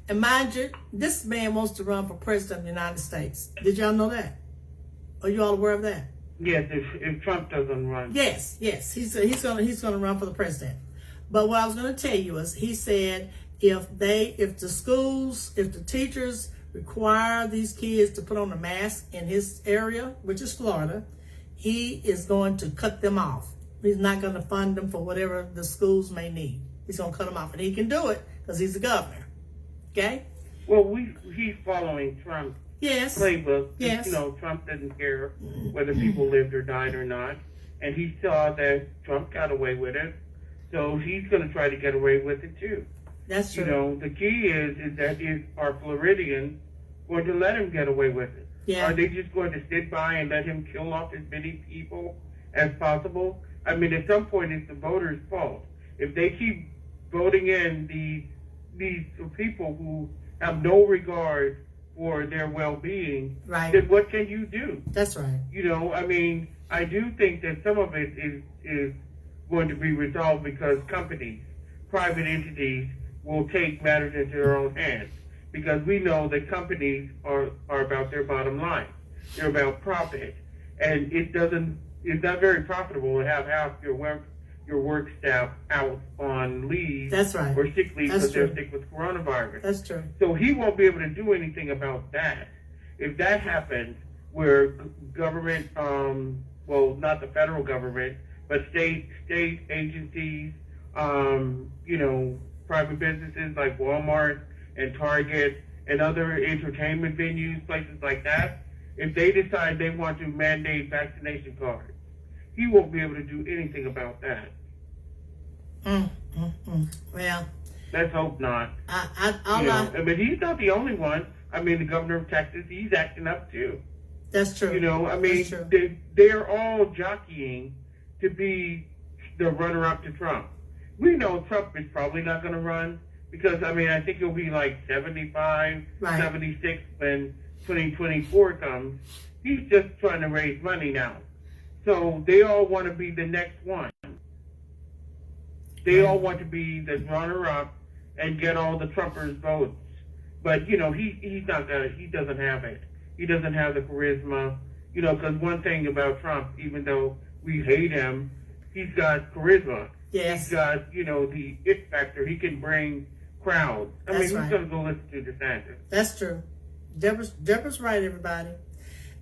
And mind you, this man wants to run for president of the United States. Did y'all know that? Are you all aware of that? Yes, if Trump doesn't run. Yes. He's gonna run for the president. But what I was gonna tell you is, he said if the teachers require these kids to put on a mask in his area, which is Florida, he is going to cut them off. He's not going to fund them for whatever the schools may need. He's going to cut them off, and he can do it because he's the governor. Okay? Well, he's following Trump. Yes. playbook. Yes. You know, Trump doesn't care whether people lived or died or not. And he saw that Trump got away with it. So he's going to try to get away with it too. That's true. You know, the key is that are Floridians going to let him get away with it? Yeah. Are they just going to sit by and let him kill off as many people as possible? I mean, at some point, it's the voters' fault. If they keep voting in these people who have no regard for their well-being, right, then what can you do? That's right. You know, I mean, I do think that some of it is going to be resolved because companies, private entities, will take matters into their own hands. Because we know that companies are about their bottom line. They're about profit. And it's not very profitable to have half your work staff out on leave. That's right. Or sick leave because they're sick with coronavirus. That's true. So he won't be able to do anything about that. If that happens, where government, well, not the federal government, but state agencies, you know, private businesses like Walmart and Target and other entertainment venues, places like that, if they decide they want to mandate vaccination cards, he won't be able to do anything about that. Well, let's hope not. But he's not the only one. I mean, the governor of Texas, he's acting up too. That's true. You know, I mean, they're all jockeying to be the runner-up to Trump. We know Trump is probably not going to run because, I mean, I think he'll be like 75, 76 when 2024 comes. He's just trying to raise money now. So they all want to be the next one. They all want to be the runner-up and get all the Trumpers' votes. But, you know, he's not gonna, he doesn't have it. He doesn't have the charisma. You know, because one thing about Trump, even though we hate him, he's got charisma. Yes. He's got, you know, the it factor. He can bring crowds. I mean, who's going to go listen to DeSantis? That's true. Deborah's right, everybody.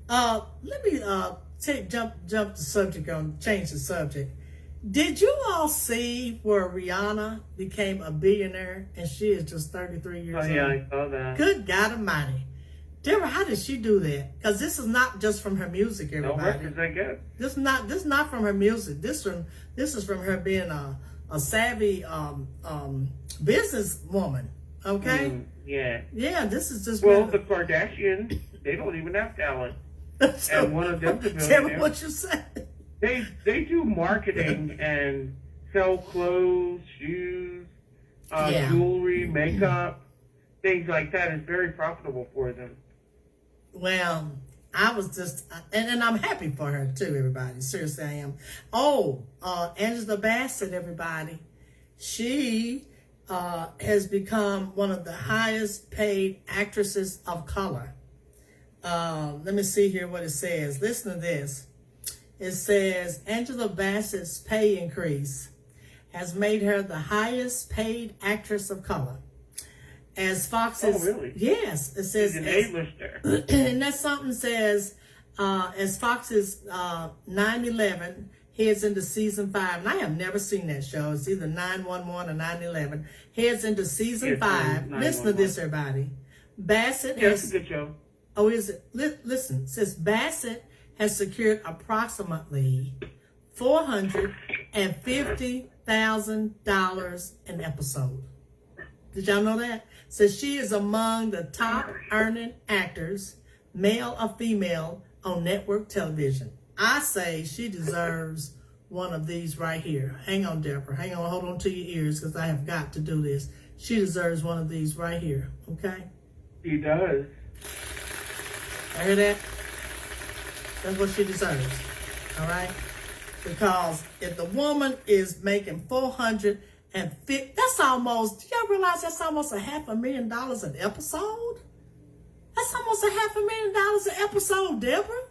Let me jump the subject change the subject. Did you all see where Rihanna became a billionaire and she is just 33 years old? Oh, yeah, I saw that. Good God Almighty. Deborah, how did she do that? Because this is not just from her music, everybody. No records, I guess. This is not from her music. This is from her being a savvy businesswoman. Okay. Yeah. Yeah. This is just. Well, the Kardashians, they don't even have talent. And one of them. Tell me what you said. They do marketing and sell clothes, shoes, jewelry, makeup, things like that. It's very profitable for them. Well, I was just, and I'm happy for her too, everybody. Seriously, I am. Oh, Angela Bassett, everybody. She has become one of the highest paid actresses of color. Let me see here what it says. Listen to this. It says Angela Bassett's pay increase has made her the highest paid actress of color. As Fox's, really? Yes, it says, she's an A-lister. And that something says, as Fox's 9/11 heads into season 5, and I have never seen that show. It's either 911 or 9/11. Heads into season 5. Listen to this, everybody. Bassett has. That's a good show. Oh, is it? Listen, it says Bassett has secured approximately $450,000 an episode. Did y'all know that? Says she is among the top earning actors, male or female, on network television. I say she deserves one of these right here. Hang on, Deborah. Hang on. Hold on to your ears because I have got to do this. She deserves one of these right here. Okay? She does. I hear that? That's what she deserves. All right? Because if the woman is making $450,000, that's almost, do y'all realize that's almost $500,000 an episode? That's almost $500,000 an episode, Deborah.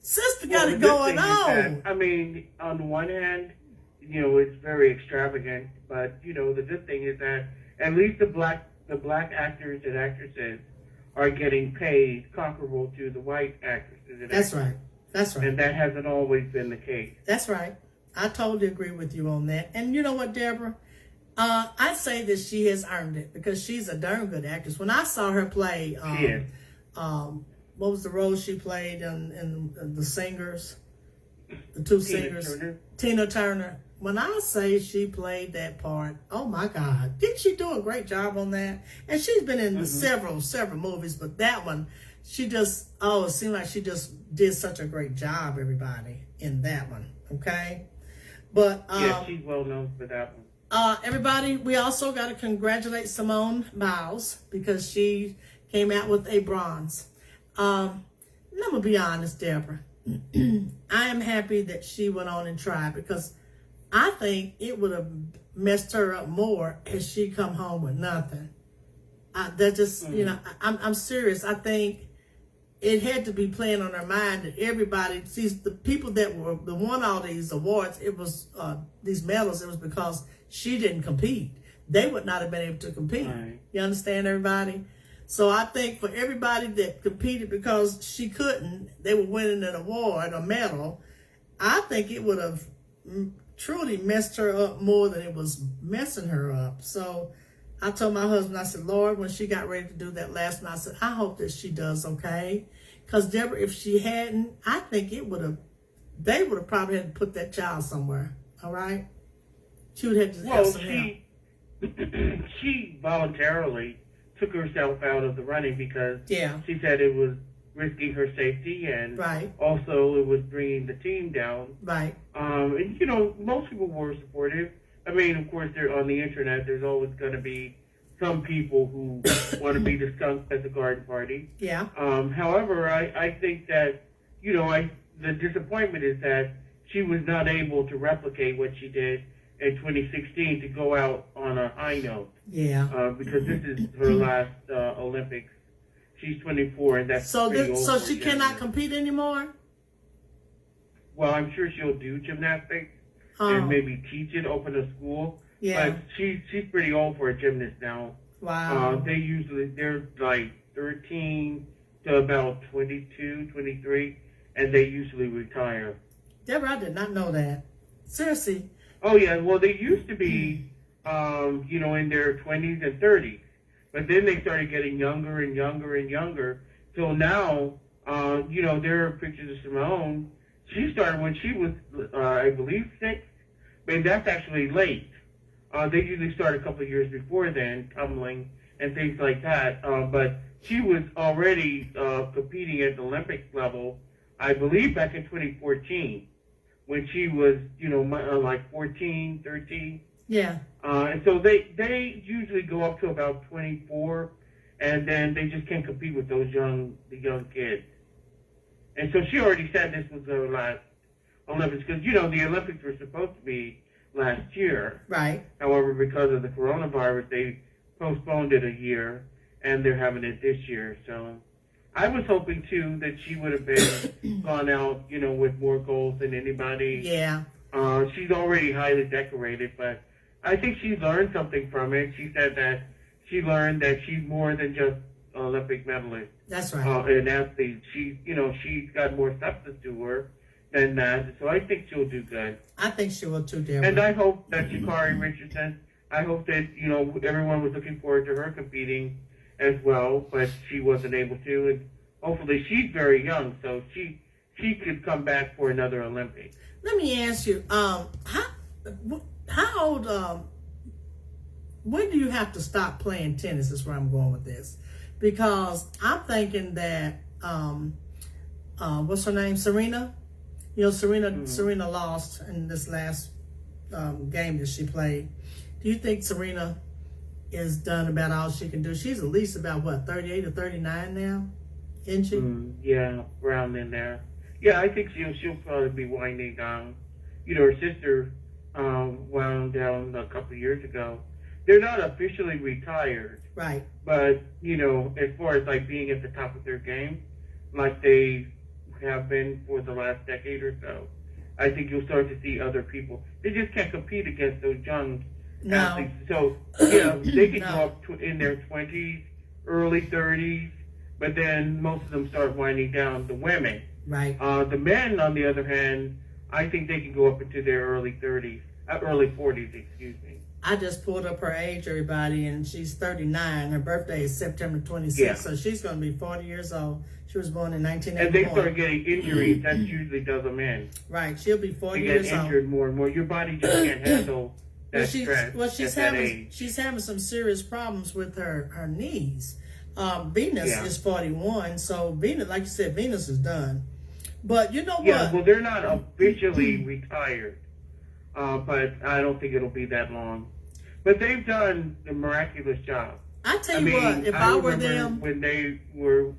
Sister got it going on. I mean, on the one hand, you know, it's very extravagant, but you know, the good thing is that at least the black actors and actresses are getting paid comparable to the white actresses and actors. That's right. And that hasn't always been the case. That's right. I totally agree with you on that. And you know what, Deborah? I say that she has earned it because she's a darn good actress. When I saw her play what was the role she played in the singers, the two singers, Tina Turner. When I say she played that part, oh my God, didn't she do a great job on that? And she's been in several movies, but that one, she just, it seemed like she just did such a great job, everybody, in that one, okay? But yeah, she's well known for that one. Everybody, we also got to congratulate Simone Biles because she came out with a bronze. I'm going to be honest, Deborah. I am happy that she went on and tried because I think it would have messed her up more if she come home with nothing. That just, you know, I'm serious. I think it had to be playing on her mind that everybody sees the people that won all these awards. It was these medals. It was because she didn't compete. They would not have been able to compete. Right. You understand, everybody? So I think for everybody that competed because she couldn't, they were winning an award, a medal. I think it would have truly messed her up more than it was messing her up. So I told my husband, I said, Lord, when she got ready to do that last night, I said, I hope that she does okay. Because Deborah, if she hadn't, I think they would have probably had to put that child somewhere. All right? She would have to have some help. She voluntarily took herself out of the running because she said it was risking her safety and also it was bringing the team down. Right. And, you know, most people were supportive. I mean, of course, they're on the internet. There's always going to be some people who want to be the skunk at the garden party. Yeah. However, I think that, you know, the disappointment is that she was not able to replicate what she did in 2016 to go out on a high note. Yeah. Because this is her last Olympics. She's 24, and that's pretty old. So she cannot compete anymore? Well, I'm sure she'll do gymnastics and maybe teach it, open a school. Yeah. But she's pretty old for a gymnast now. Wow. They're like 13 to about 22, 23, and they usually retire. Deborah, I did not know that. Seriously. Oh, yeah. Well, they used to be, you know, in their 20s and 30s. But then they started getting younger and younger and younger. Till now, you know, there are pictures of Simone. She started when she was, I believe, 6. But that's actually late. They usually start a couple of years before then, tumbling and things like that. But she was already competing at the Olympic level, I believe, back in 2014, when she was, you know, like 14, 13. Yeah. And so they usually go up to about 24, and then they just can't compete with the young kids. And so she already said this was her last Olympics, because, you know, the Olympics were supposed to be last year. Right. However, because of the coronavirus, they postponed it a year, and they're having it this year. So I was hoping, too, that she would have been gone out, you know, with more goals than anybody. Yeah. She's already highly decorated, but I think she learned something from it. She said that she learned that she's more than just an Olympic medalist. That's right. An athlete. She's got more substance to her than that. So I think she'll do good. I think she will too, Deborah. And I hope that Sha'Carri Richardson, I hope that, you know, everyone was looking forward to her competing as well, but she wasn't able to. And hopefully she's very young, so she could come back for another Olympic. Let me ask you, how old, when do you have to stop playing tennis is where I'm going with this. Because I'm thinking that, what's her name, Serena? You know, Serena lost in this last game that she played. Do you think Serena is done about all she can do? She's at least about, 38 or 39 now, isn't she? Yeah, around in there. Yeah, I think she'll probably be winding down. You know, her sister wound down a couple of years ago. They're not officially retired. Right. But, you know, as far as like being at the top of their game, like they have been for the last decade or so, I think you'll start to see other people. They just can't compete against those young athletes. So, yeah, they can go up in their 20s, early 30s, but then most of them start winding down, the women. Right. The men, on the other hand, I think they can go up into their early 30s, early 40s, excuse me. I just pulled up her age, everybody, and she's 39. Her birthday is September 26th, Yeah. so she's going to be 40 years old. She was born in And 1981. they start getting injuries. That usually does them in. Right, she'll be 40 You years get old. injured more and more. Your body just can't handle that stress. Well, she's at that having age. she's having some serious problems with her knees. Venus Yeah. is 41, so Venus, like you said, Venus is done. But you know Yeah, what? well, they're not officially retired, but I don't think it'll be that long. But they've done a miraculous job. I tell you what, if I were remember them, when they were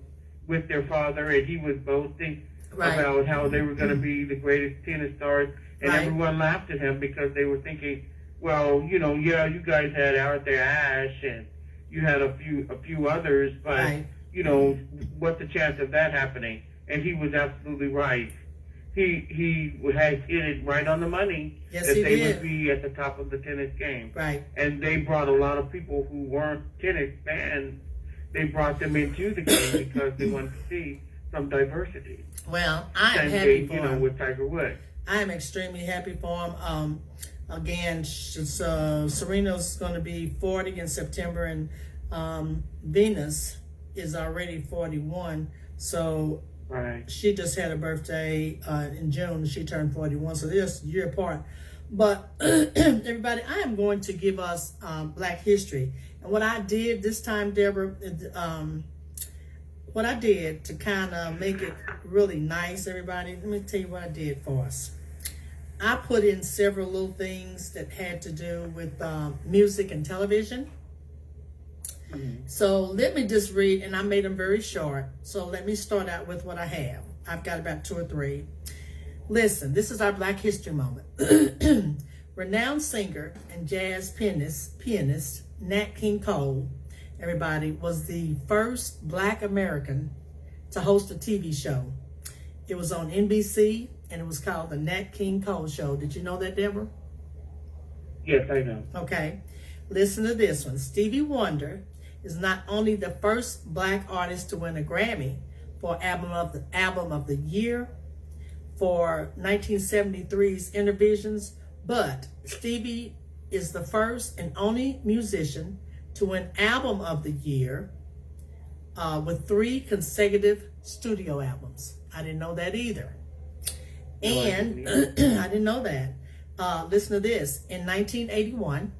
with their father, and he was boasting right, about how they were going to be the greatest tennis stars, and right, everyone laughed at him because they were thinking, well, you know, yeah, you guys had Arthur Ashe, and you had a few others, but right, you know, what's the chance of that happening? And he was absolutely right. He had hit it right on the money, yes, that he they did, would be at the top of the tennis game. right. And they brought a lot of people who weren't tennis fans. They brought them into the game because they wanted to see some diversity. Well, I am Same happy thing, for you know, him. with Tiger Woods. I am extremely happy for him. Again, Serena's going to be 40 in September, and Venus is already 41. So Right. she just had a birthday in June. She turned 41, so they're just a year apart. But everybody, I am going to give us Black History. And what I did this time, Deborah, what I did to kind of make it really nice, everybody, let me tell you what I did for us. I put in several little things that had to do with music and television. Mm-hmm. So let me just read, and I made them very short. So let me start out with what I have. I've got about 2 or 3. Listen, this is our Black History moment. Renowned singer and jazz pianist Nat King Cole, everybody, was the first Black American to host a TV show. It was on NBC, and it was called the Nat King Cole Show. Did you know that, Deborah? Yes, I know. Okay. Listen to this one. Stevie Wonder is not only the first Black artist to win a Grammy for album of the year for 1973's Intervisions, but Stevie is the first and only musician to win album of the year with 3 consecutive studio albums. I didn't know that either. And I didn't know that. Listen to this. In 1981,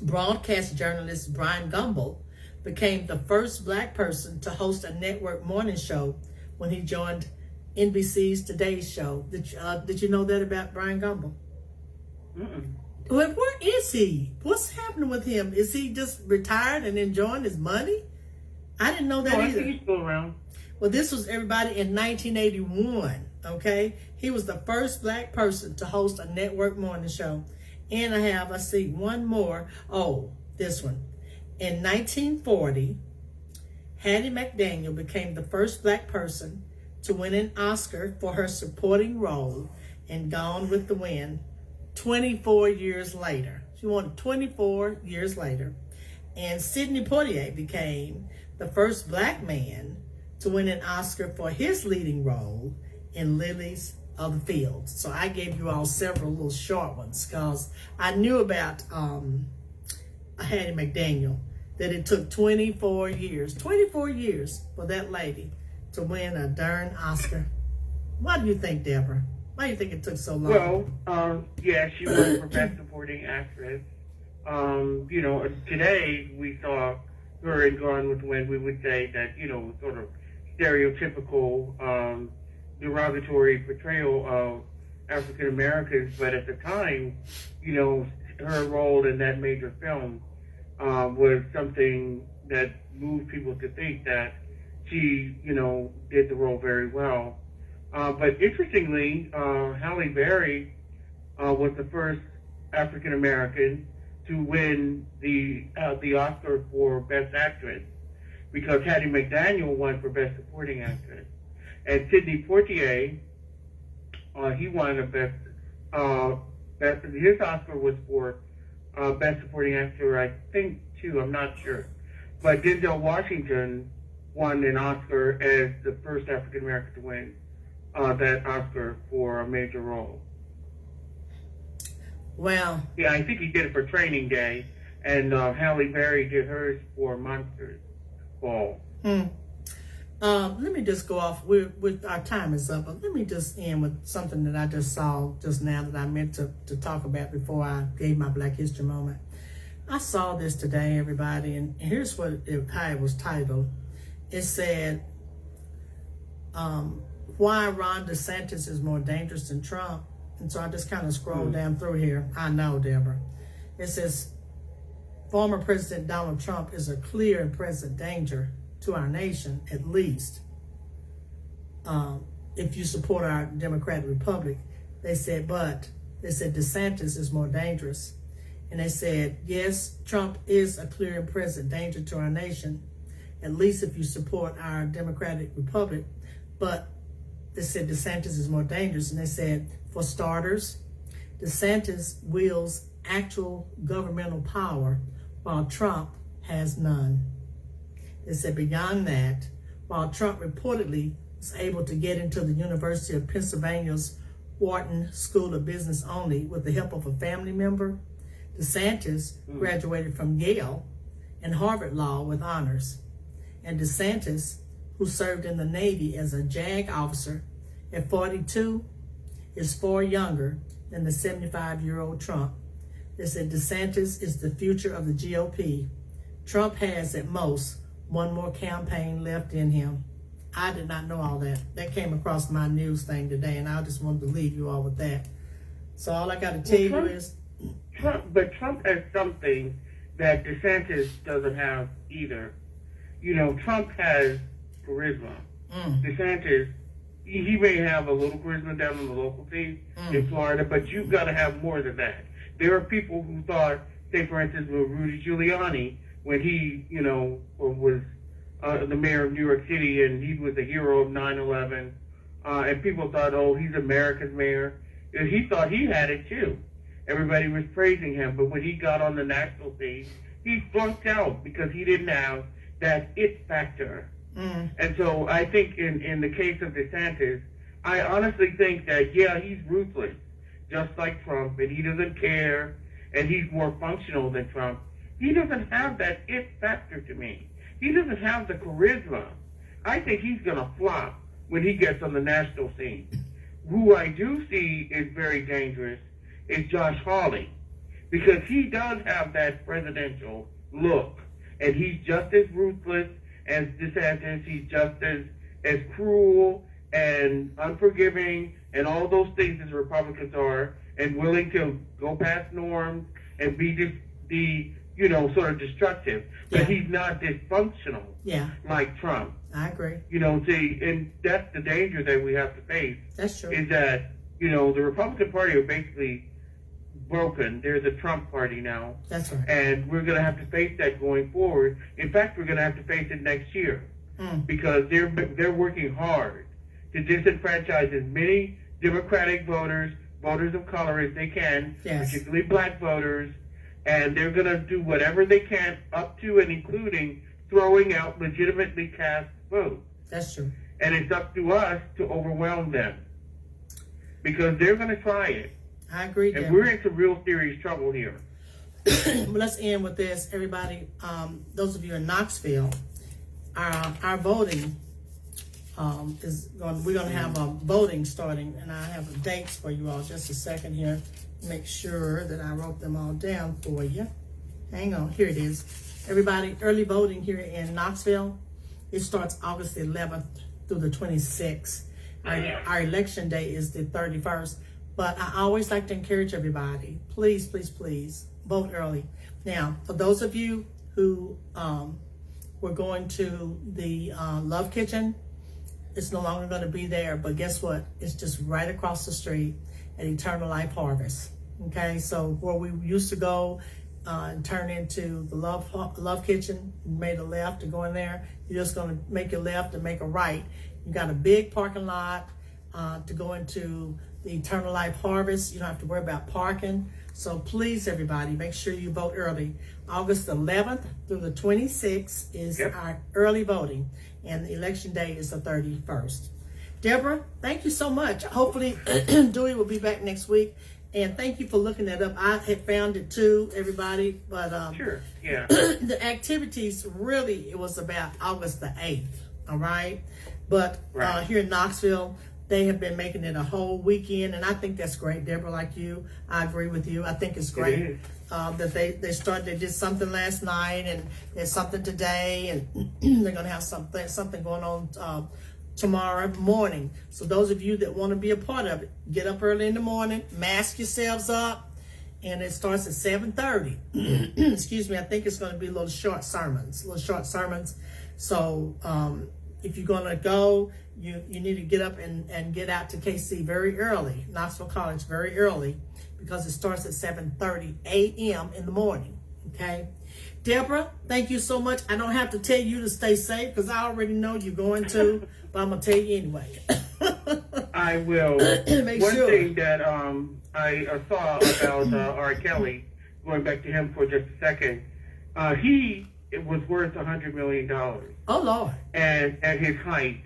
broadcast journalist Brian Gumbel became the first Black person to host a network morning show when he joined NBC's Today Show. Did you know that about Brian Gumbel? Mm-mm. Well, where is he? What's happening with him? Is he just retired and enjoying his money? I didn't know that I either. think he's still around. Well, this was everybody in 1981, okay? He was the first Black person to host a network morning show. And I see one more. Oh, this one. In 1940, Hattie McDaniel became the first Black person to win an Oscar for her supporting role in Gone with the Wind 24 years later. She won it 24 years later. And Sidney Poitier became the first Black man to win an Oscar for his leading role in Lilies of the Field. So I gave you all several little short ones because I knew about Hattie McDaniel, that it took 24 years for that lady to win a darn Oscar. What do you think, Deborah? Why do you think it took so long? Well, yeah, she won for Best Supporting Actress. You know, today we saw her in Gone with the Wind. We would say that, you know, sort of stereotypical, derogatory portrayal of African Americans, but at the time, you know, her role in that major film was something that moved people to think that she, you know, did the role very well. But interestingly, Halle Berry was the first African American to win the Oscar for Best Actress, because Hattie McDaniel won for Best Supporting Actress, and Sidney Poitier, he won a best. His Oscar was for Best Supporting Actor, I think, too. I'm not sure, but Denzel Washington won an Oscar as the first African American to win that Oscar for a major role. Well, Yeah, I think he did it for Training Day, and Halle Berry did hers for Monsters Ball. Let me just go off. With our time is up, but let me just end with something that I just saw just now that I meant to talk about before I gave my Black History moment. I saw this today, everybody, and here's how it was titled. It said, why Ron DeSantis is more dangerous than Trump. And so I just kind of scrolled down through here. I know, Deborah. It says, former President Donald Trump is a clear and present danger to our nation, at least, if you support our Democratic Republic. They said DeSantis is more dangerous. And they said, yes, Trump is a clear and present danger to our nation, at least if you support our Democratic Republic. But they said DeSantis is more dangerous. And they said, for starters, DeSantis wields actual governmental power while Trump has none. They said beyond that, while Trump reportedly was able to get into the University of Pennsylvania's Wharton School of Business only with the help of a family member, DeSantis graduated from Yale and Harvard Law with honors. And DeSantis, who served in the Navy as a JAG officer at 42, is far younger than the 75-year-old Trump. They said DeSantis is the future of the GOP. Trump has, at most, one more campaign left in him. I did not know all that. That came across my news thing today, and I just wanted to leave you all with that. So all I got to tell you is... Trump has something that DeSantis doesn't have either. You know, Trump has charisma. DeSantis, he may have a little charisma down on the local team in Florida, but you've got to have more than that. There are people who thought, say for instance, with Rudy Giuliani, when he, was the mayor of New York City and he was the hero of 9/11, and people thought, oh, he's America's mayor. And he thought he had it too. Everybody was praising him, but when he got on the national stage, he flunked out because he didn't have that it factor. And so I think in the case of DeSantis, I honestly think that, yeah, he's ruthless, just like Trump, and he doesn't care, and he's more functional than Trump. He doesn't have that it factor to me. He doesn't have the charisma. I think he's going to flop when he gets on the national scene. Who I do see is very dangerous is Josh Hawley, because he does have that presidential look, and he's just as ruthless as DeSantis. He's just as cruel and unforgiving and all those things as Republicans are, and willing to go past norms and be sort of destructive. But he's not dysfunctional like Trump. I agree. And that's the danger that we have to face. That's true. Is that, the Republican Party are basically broken. They're the Trump Party now. That's right. And we're going to have to face that going forward. In fact, we're going to have to face it next year because they're working hard to disenfranchise as many Democratic voters of color as they can, particularly black voters, and they're going to do whatever they can up to and including throwing out legitimately cast votes. That's true. And it's up to us to overwhelm them because they're going to try it. I agree. And we're in some real serious trouble here. Let's end with this, everybody. Those of you in Knoxville, our voting we're going to have voting starting, and I have dates for you all. Just a second here. Make sure that I wrote them all down for you. Hang on. Here it is. Everybody, early voting here in Knoxville, it starts August 11th through the 26th. Our election day is the 31st. But I always like to encourage everybody, please, please, please, vote early. Now, for those of you who were going to the Love Kitchen, it's no longer going to be there. But guess what? It's just right across the street at Eternal Life Harvest. Okay, so where we used to go and turn into the Love Kitchen, you made a left to go in there. You're just going to make a left and make a right. You got a big parking lot to go into the Eternal Life Harvest. You don't have to worry about parking. So please, everybody, make sure you vote early. August 11th through the 26th is our early voting, and the election day is the 31st. Deborah, thank you so much. Hopefully, Dewey will be back next week. And thank you for looking that up. I had found it too, everybody. But Sure, yeah. the activities really, it was about August the 8th, all right? But Right. here in Knoxville, they have been making it a whole weekend, and I think that's great, Deborah, like you. I agree with you. I think it's great It is. that they did something last night, and there's something today, and they're going to have something going on tomorrow morning. So those of you that want to be a part of it, get up early in the morning, mask yourselves up, and it starts at 7:30. Excuse me, I think it's going to be little short sermons. So if you're going to go, you need to get up and get out to KC very early, Knoxville College very early, because it starts at 7:30 a.m. in the morning, okay? Deborah, thank you so much. I don't have to tell you to stay safe because I already know you're going to, but I'm going to tell you anyway. I will. Make One sure. thing that I saw about R. Kelly, going back to him for just a second, it was worth $100 million Oh, Lord. and at his height.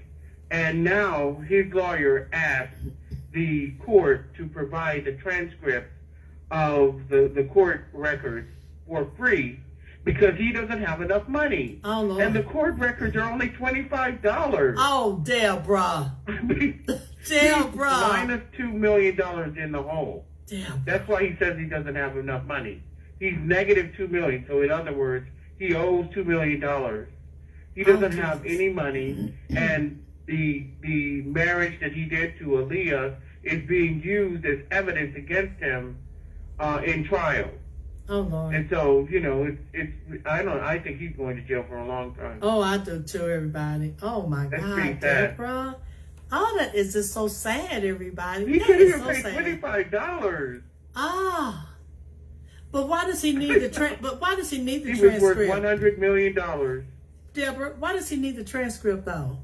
And now his lawyer asked the court to provide the transcript of the court records for free because he doesn't have enough money. Oh, Lord. And the court records are only $25. Oh, Deborah. I mean, Deborah. minus $2 million in the hole. Deborah. That's why he says he doesn't have enough money. He's negative $2 million. So in other words, he owes $2 million. He doesn't have any money, and the marriage that he did to Aaliyah is being used as evidence against him in trial. Oh, Lord. And so, I think he's going to jail for a long time. Oh, I do too, everybody. Oh, my That's God, pretty sad. Deborah. Oh, that is just so sad, everybody. He That could is even so pay sad. $25. Ah. But why does he need the He was transcript? worth $100 million. Deborah, why does he need the transcript though?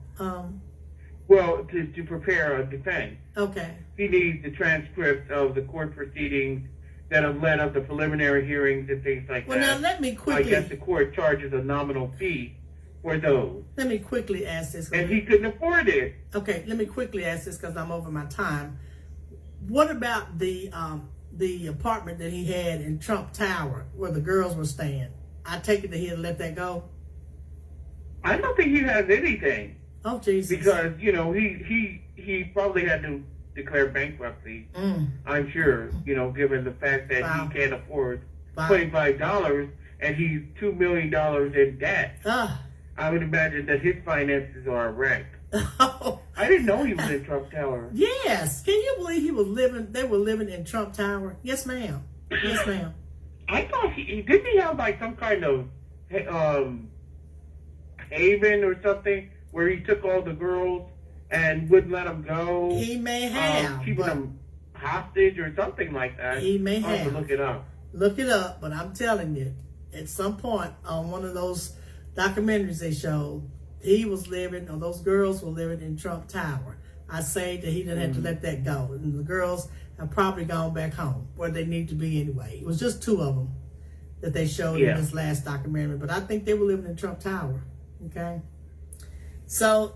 Well, to prepare a defense. Okay. He needs the transcript of the court proceedings that have led up to preliminary hearings and things like Well, that. now let me I quickly guess the court charges a nominal fee for those. ask this. And he couldn't afford it. Okay, let me quickly ask this because I'm over my time. What about the apartment that he had in Trump Tower where the girls were staying? I take it that he'd let that go. I don't think he has anything. Oh, Jesus. Because, he probably had to declare bankruptcy. I'm sure, given the fact that Wow. he can't afford Wow. $25 and he's $2 million in debt. Ah. I would imagine that his finances are wrecked. Oh. I didn't know he was in Trump Tower. Yes. Can you believe they were living in Trump Tower? Yes, ma'am. Yes, ma'am. I thought didn't he have like some kind of haven or something where he took all the girls and wouldn't let them go. He may have. Keeping but them hostage or something like that. He may I'll have have. to look it up. Look it up, but I'm telling you, at some point on one of those documentaries they showed, he was living, or those girls were living in Trump Tower. I say that he didn't have to let that go. And the girls have probably gone back home where they need to be anyway. It was just two of them that they showed in this last documentary. But I think they were living in Trump Tower. Okay? So,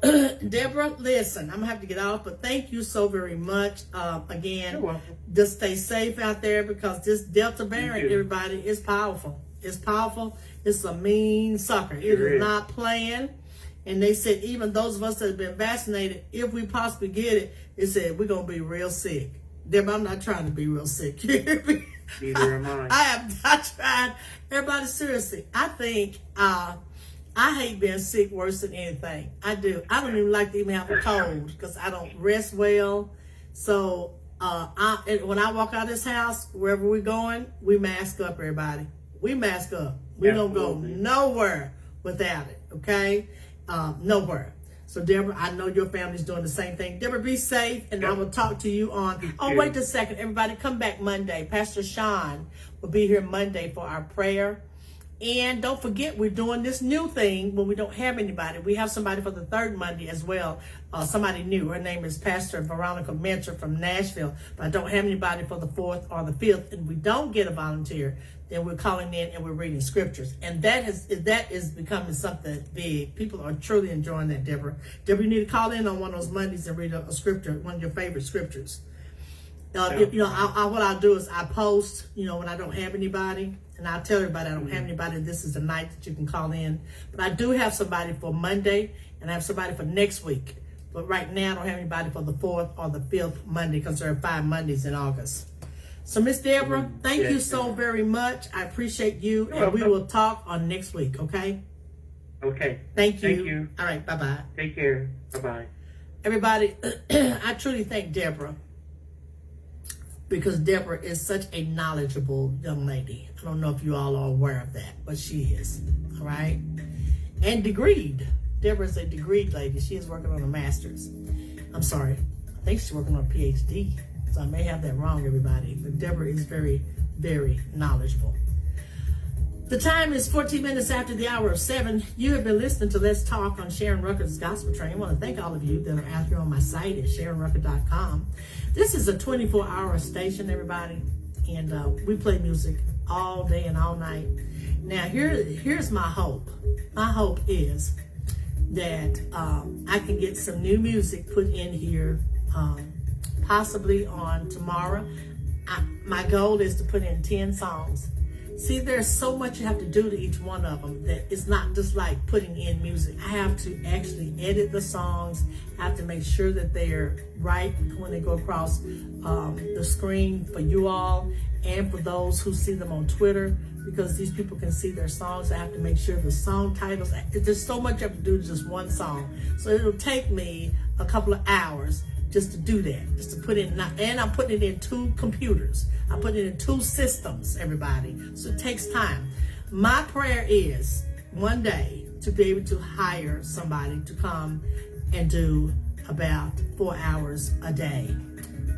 Deborah, listen, I'm going to have to get off, but thank you so very much. Again, You're welcome. just stay safe out there because this Delta variant, everybody, is powerful. It's powerful. It's a mean sucker. It is not playing. And they said even those of us that have been vaccinated, if we possibly get it, it said we're going to be real sick. Deborah, I'm not trying to be real sick. Neither am I. I have not tried. Everybody, seriously, I think I hate being sick worse than anything. I do. I don't even like to even have a cold because I don't rest well. So when I walk out of this house, wherever we're going, we mask up, everybody. We mask up. We don't go nowhere without it, okay? Nowhere. So, Deborah, I know your family's doing the same thing. Deborah, be safe, and I will talk to you on... Oh, wait a second. Everybody, come back Monday. Pastor Sean will be here Monday for our prayer. And don't forget, we're doing this new thing when we don't have anybody. We have somebody for the third Monday as well. Somebody new. Her name is Pastor Veronica Mentor from Nashville. But I don't have anybody for the fourth or the fifth. And we don't get a volunteer, then we're calling in and we're reading scriptures. And that is becoming something big. People are truly enjoying that, Deborah. Deborah, you need to call in on one of those Mondays and read a scripture, one of your favorite scriptures. What I'll do is I post, when I don't have anybody, and I'll tell everybody I don't have anybody. This is the night that you can call in. But I do have somebody for Monday, and I have somebody for next week. But right now, I don't have anybody for the 4th or the 5th Monday because there are 5 Mondays in August. So, Miss Deborah, thank you so very much. I appreciate you, and we will talk on next week, okay? Okay. Thank you. Thank you. All right, bye-bye. Take care. Bye-bye. Everybody, I truly thank Deborah, because Deborah is such a knowledgeable young lady. I don't know if you all are aware of that, but she is, all right? And degreed. Deborah's a degreed lady. She is working on a master's. I'm sorry. I think she's working on a PhD. So I may have that wrong, everybody. But Deborah is very, very knowledgeable. The time is 14 minutes after the hour of 7. You have been listening to Let's Talk on Sharon Rucker's Gospel Train. I want to thank all of you that are out here on my site at SharonRucker.com. This is a 24-hour station, everybody. And we play music all day and all night. Now, here's my hope. My hope is that I can get some new music put in here, possibly on tomorrow. My goal is to put in 10 songs. See, there's so much you have to do to each one of them that it's not just like putting in music. I have to actually edit the songs. I have to make sure that they're right when they go across the screen for you all and for those who see them on Twitter, because these people can see their songs. I have to make sure the song titles, there's so much you have to do to just one song. So it'll take me a couple of hours just to do that, just to put in, and I'm putting it in 2 computers. I put it in 2 systems, everybody. So it takes time. My prayer is one day to be able to hire somebody to come and do about 4 hours a day,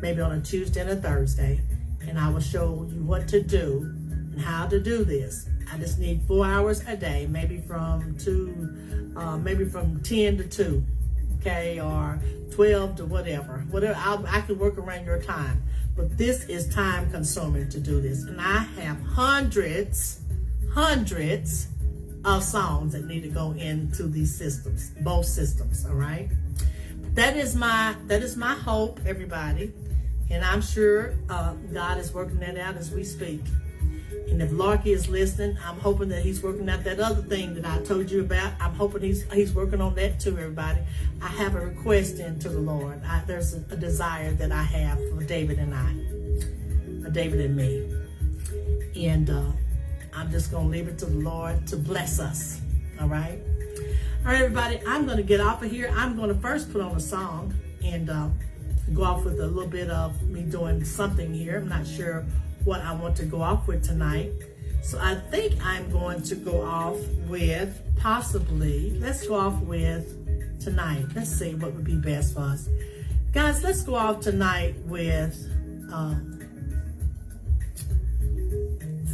maybe on a Tuesday and a Thursday. And I will show you what to do and how to do this. I just need 4 hours a day, maybe from 10 to 2. Okay, or 12 to whatever. I can work around your time. But this is time consuming to do this. And I have hundreds of songs that need to go into these systems, both systems, all right? That is my hope, everybody. And I'm sure God is working that out as we speak. And if Larky is listening, I'm hoping that he's working out that other thing that I told you about. I'm hoping he's working on that too, everybody. I have a request into the Lord. There's a desire that I have for David and I, David and me. And I'm just going to leave it to the Lord to bless us, all right? All right, everybody, I'm going to get off of here. I'm going to first put on a song and go off with a little bit of me doing something here. I'm not sure what I want to go off with tonight. So I think I'm going to go off with let's go off with tonight. Let's see what would be best for us. Guys, let's go off tonight with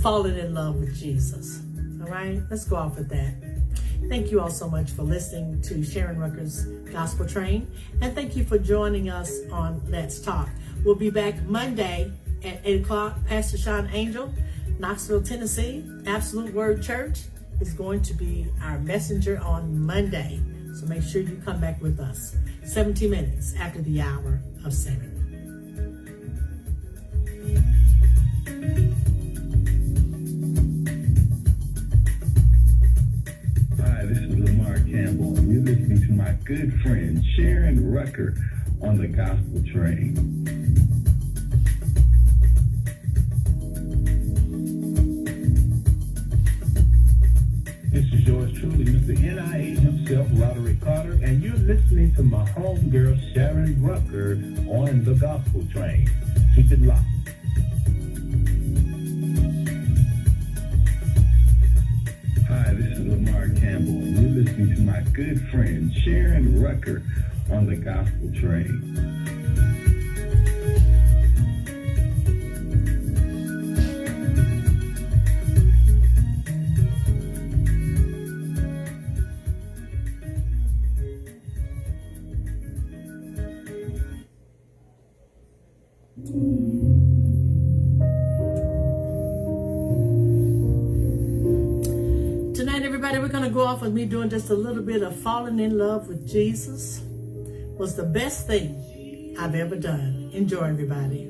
Falling in Love with Jesus. All right, let's go off with that. Thank you all so much for listening to Sharon Rucker's Gospel Train. And thank you for joining us on Let's Talk. We'll be back Monday at 8 o'clock. Pastor Sean Angel, Knoxville, Tennessee, Absolute Word Church, is going to be our messenger on Monday. So make sure you come back with us. 17 minutes after the hour of 7. Hi, this is Lamar Campbell, and you're listening to my good friend Sharon Rucker on the Gospel Train. This is yours truly, Mr. NIA himself, Roderick Carter, and you're listening to my homegirl Sharon Rucker on the Gospel Train. Keep it locked. Hi, this is Lamar Campbell, and you're listening to my good friend Sharon Rucker on the Gospel Train. Everybody, we're going to go off with me doing just a little bit of falling in love with Jesus was the best thing I've ever done. Enjoy, everybody.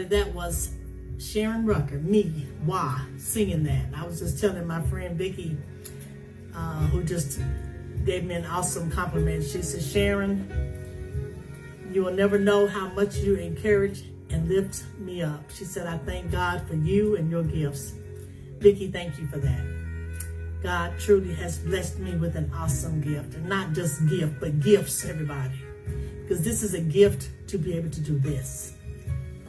That was Sharon Rucker, singing that. I was just telling my friend Vicky, who just gave me an awesome compliment. She said, Sharon, you will never know how much you encourage and lift me up. She said, I thank God for you and your gifts. Vicky, thank you for that. God truly has blessed me with an awesome gift, and not just gift, but gifts, everybody, because this is a gift to be able to do this.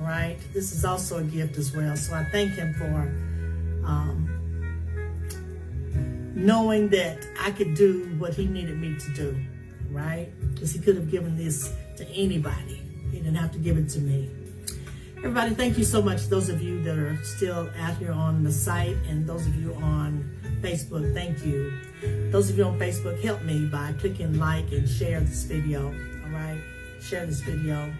Right? This is also a gift as well. So I thank him for knowing that I could do what he needed me to do, right? Because he could have given this to anybody. He didn't have to give it to me. Everybody, thank you so much. Those of you that are still out here on the site, and those of you on Facebook, thank you. Those of you on Facebook, help me by clicking like and share this video, all right? Share this video.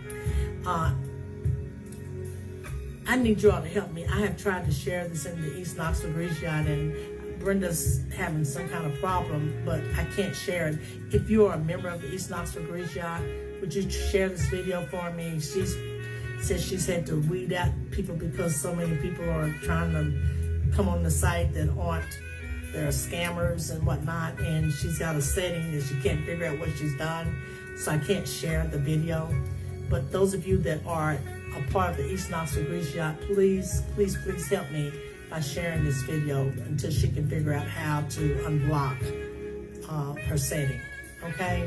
I need you all to help me. I have tried to share this in the East Knoxville Grease Yard, and Brenda's having some kind of problem, but I can't share it. If you are a member of the East Knoxville Grease Yard, would you share this video for me? She says she's had to weed out people because so many people are trying to come on the site that aren't. They're scammers and whatnot, and she's got a setting that she can't figure out what she's done, so I can't share the video. But those of you that are a part of the East Knoxville Grease Yard, please help me by sharing this video until she can figure out how to unblock her setting, okay?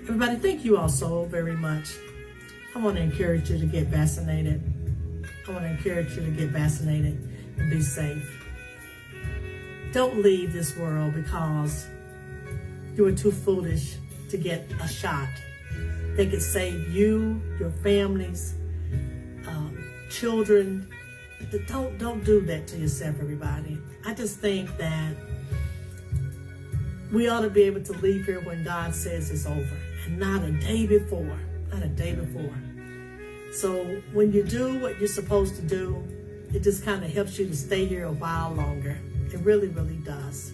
Everybody, thank you all so very much. I want to encourage you to get vaccinated. I want to encourage you to get vaccinated and be safe. Don't leave this world because you were too foolish to get a shot. They could save you, your families, children, Don't do that to yourself, everybody. I just think that we ought to be able to leave here when God says it's over, and not a day before. Not a day before. So when you do what you're supposed to do, it just kind of helps you to stay here a while longer. It really, really does.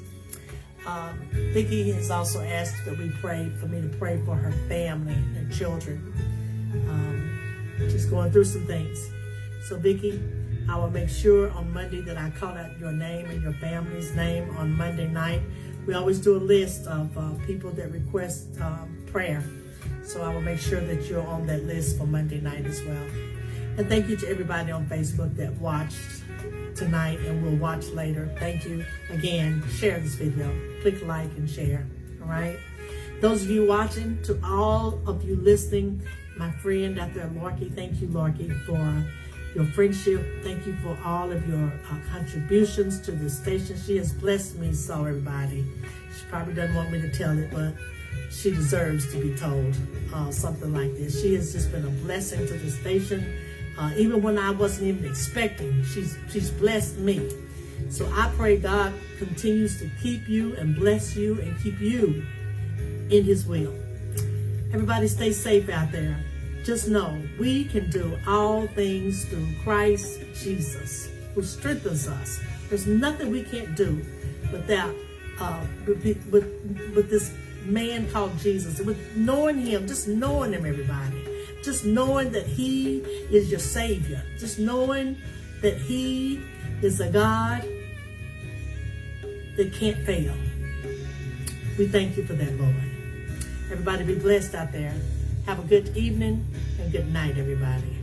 Vicki has also asked that we pray for me to pray for her family and children. She's going through some things. So Vicki, I will make sure on Monday that I call out your name and your family's name on Monday night. We always do a list of people that request prayer. So I will make sure that you're on that list for Monday night as well. And thank you to everybody on Facebook that watched tonight and will watch later. Thank you again. Share this video. Click like and share. All right. Those of you watching, to all of you listening, my friend out there, Lorky, thank you, Lorky, for your friendship. Thank you for all of your contributions to the station. She has blessed me so, everybody. She probably doesn't want me to tell it, but she deserves to be told something like this. She has just been a blessing to the station. Even when I wasn't even expecting, she's blessed me. So I pray God continues to keep you and bless you and keep you in his will. Everybody stay safe out there. Just know we can do all things through Christ Jesus, who strengthens us. There's nothing we can't do without with this man called Jesus. With knowing him, just knowing him, everybody. Just knowing that he is your Savior. Just knowing that he is a God that can't fail. We thank you for that, Lord. Everybody be blessed out there. Have a good evening and good night, everybody.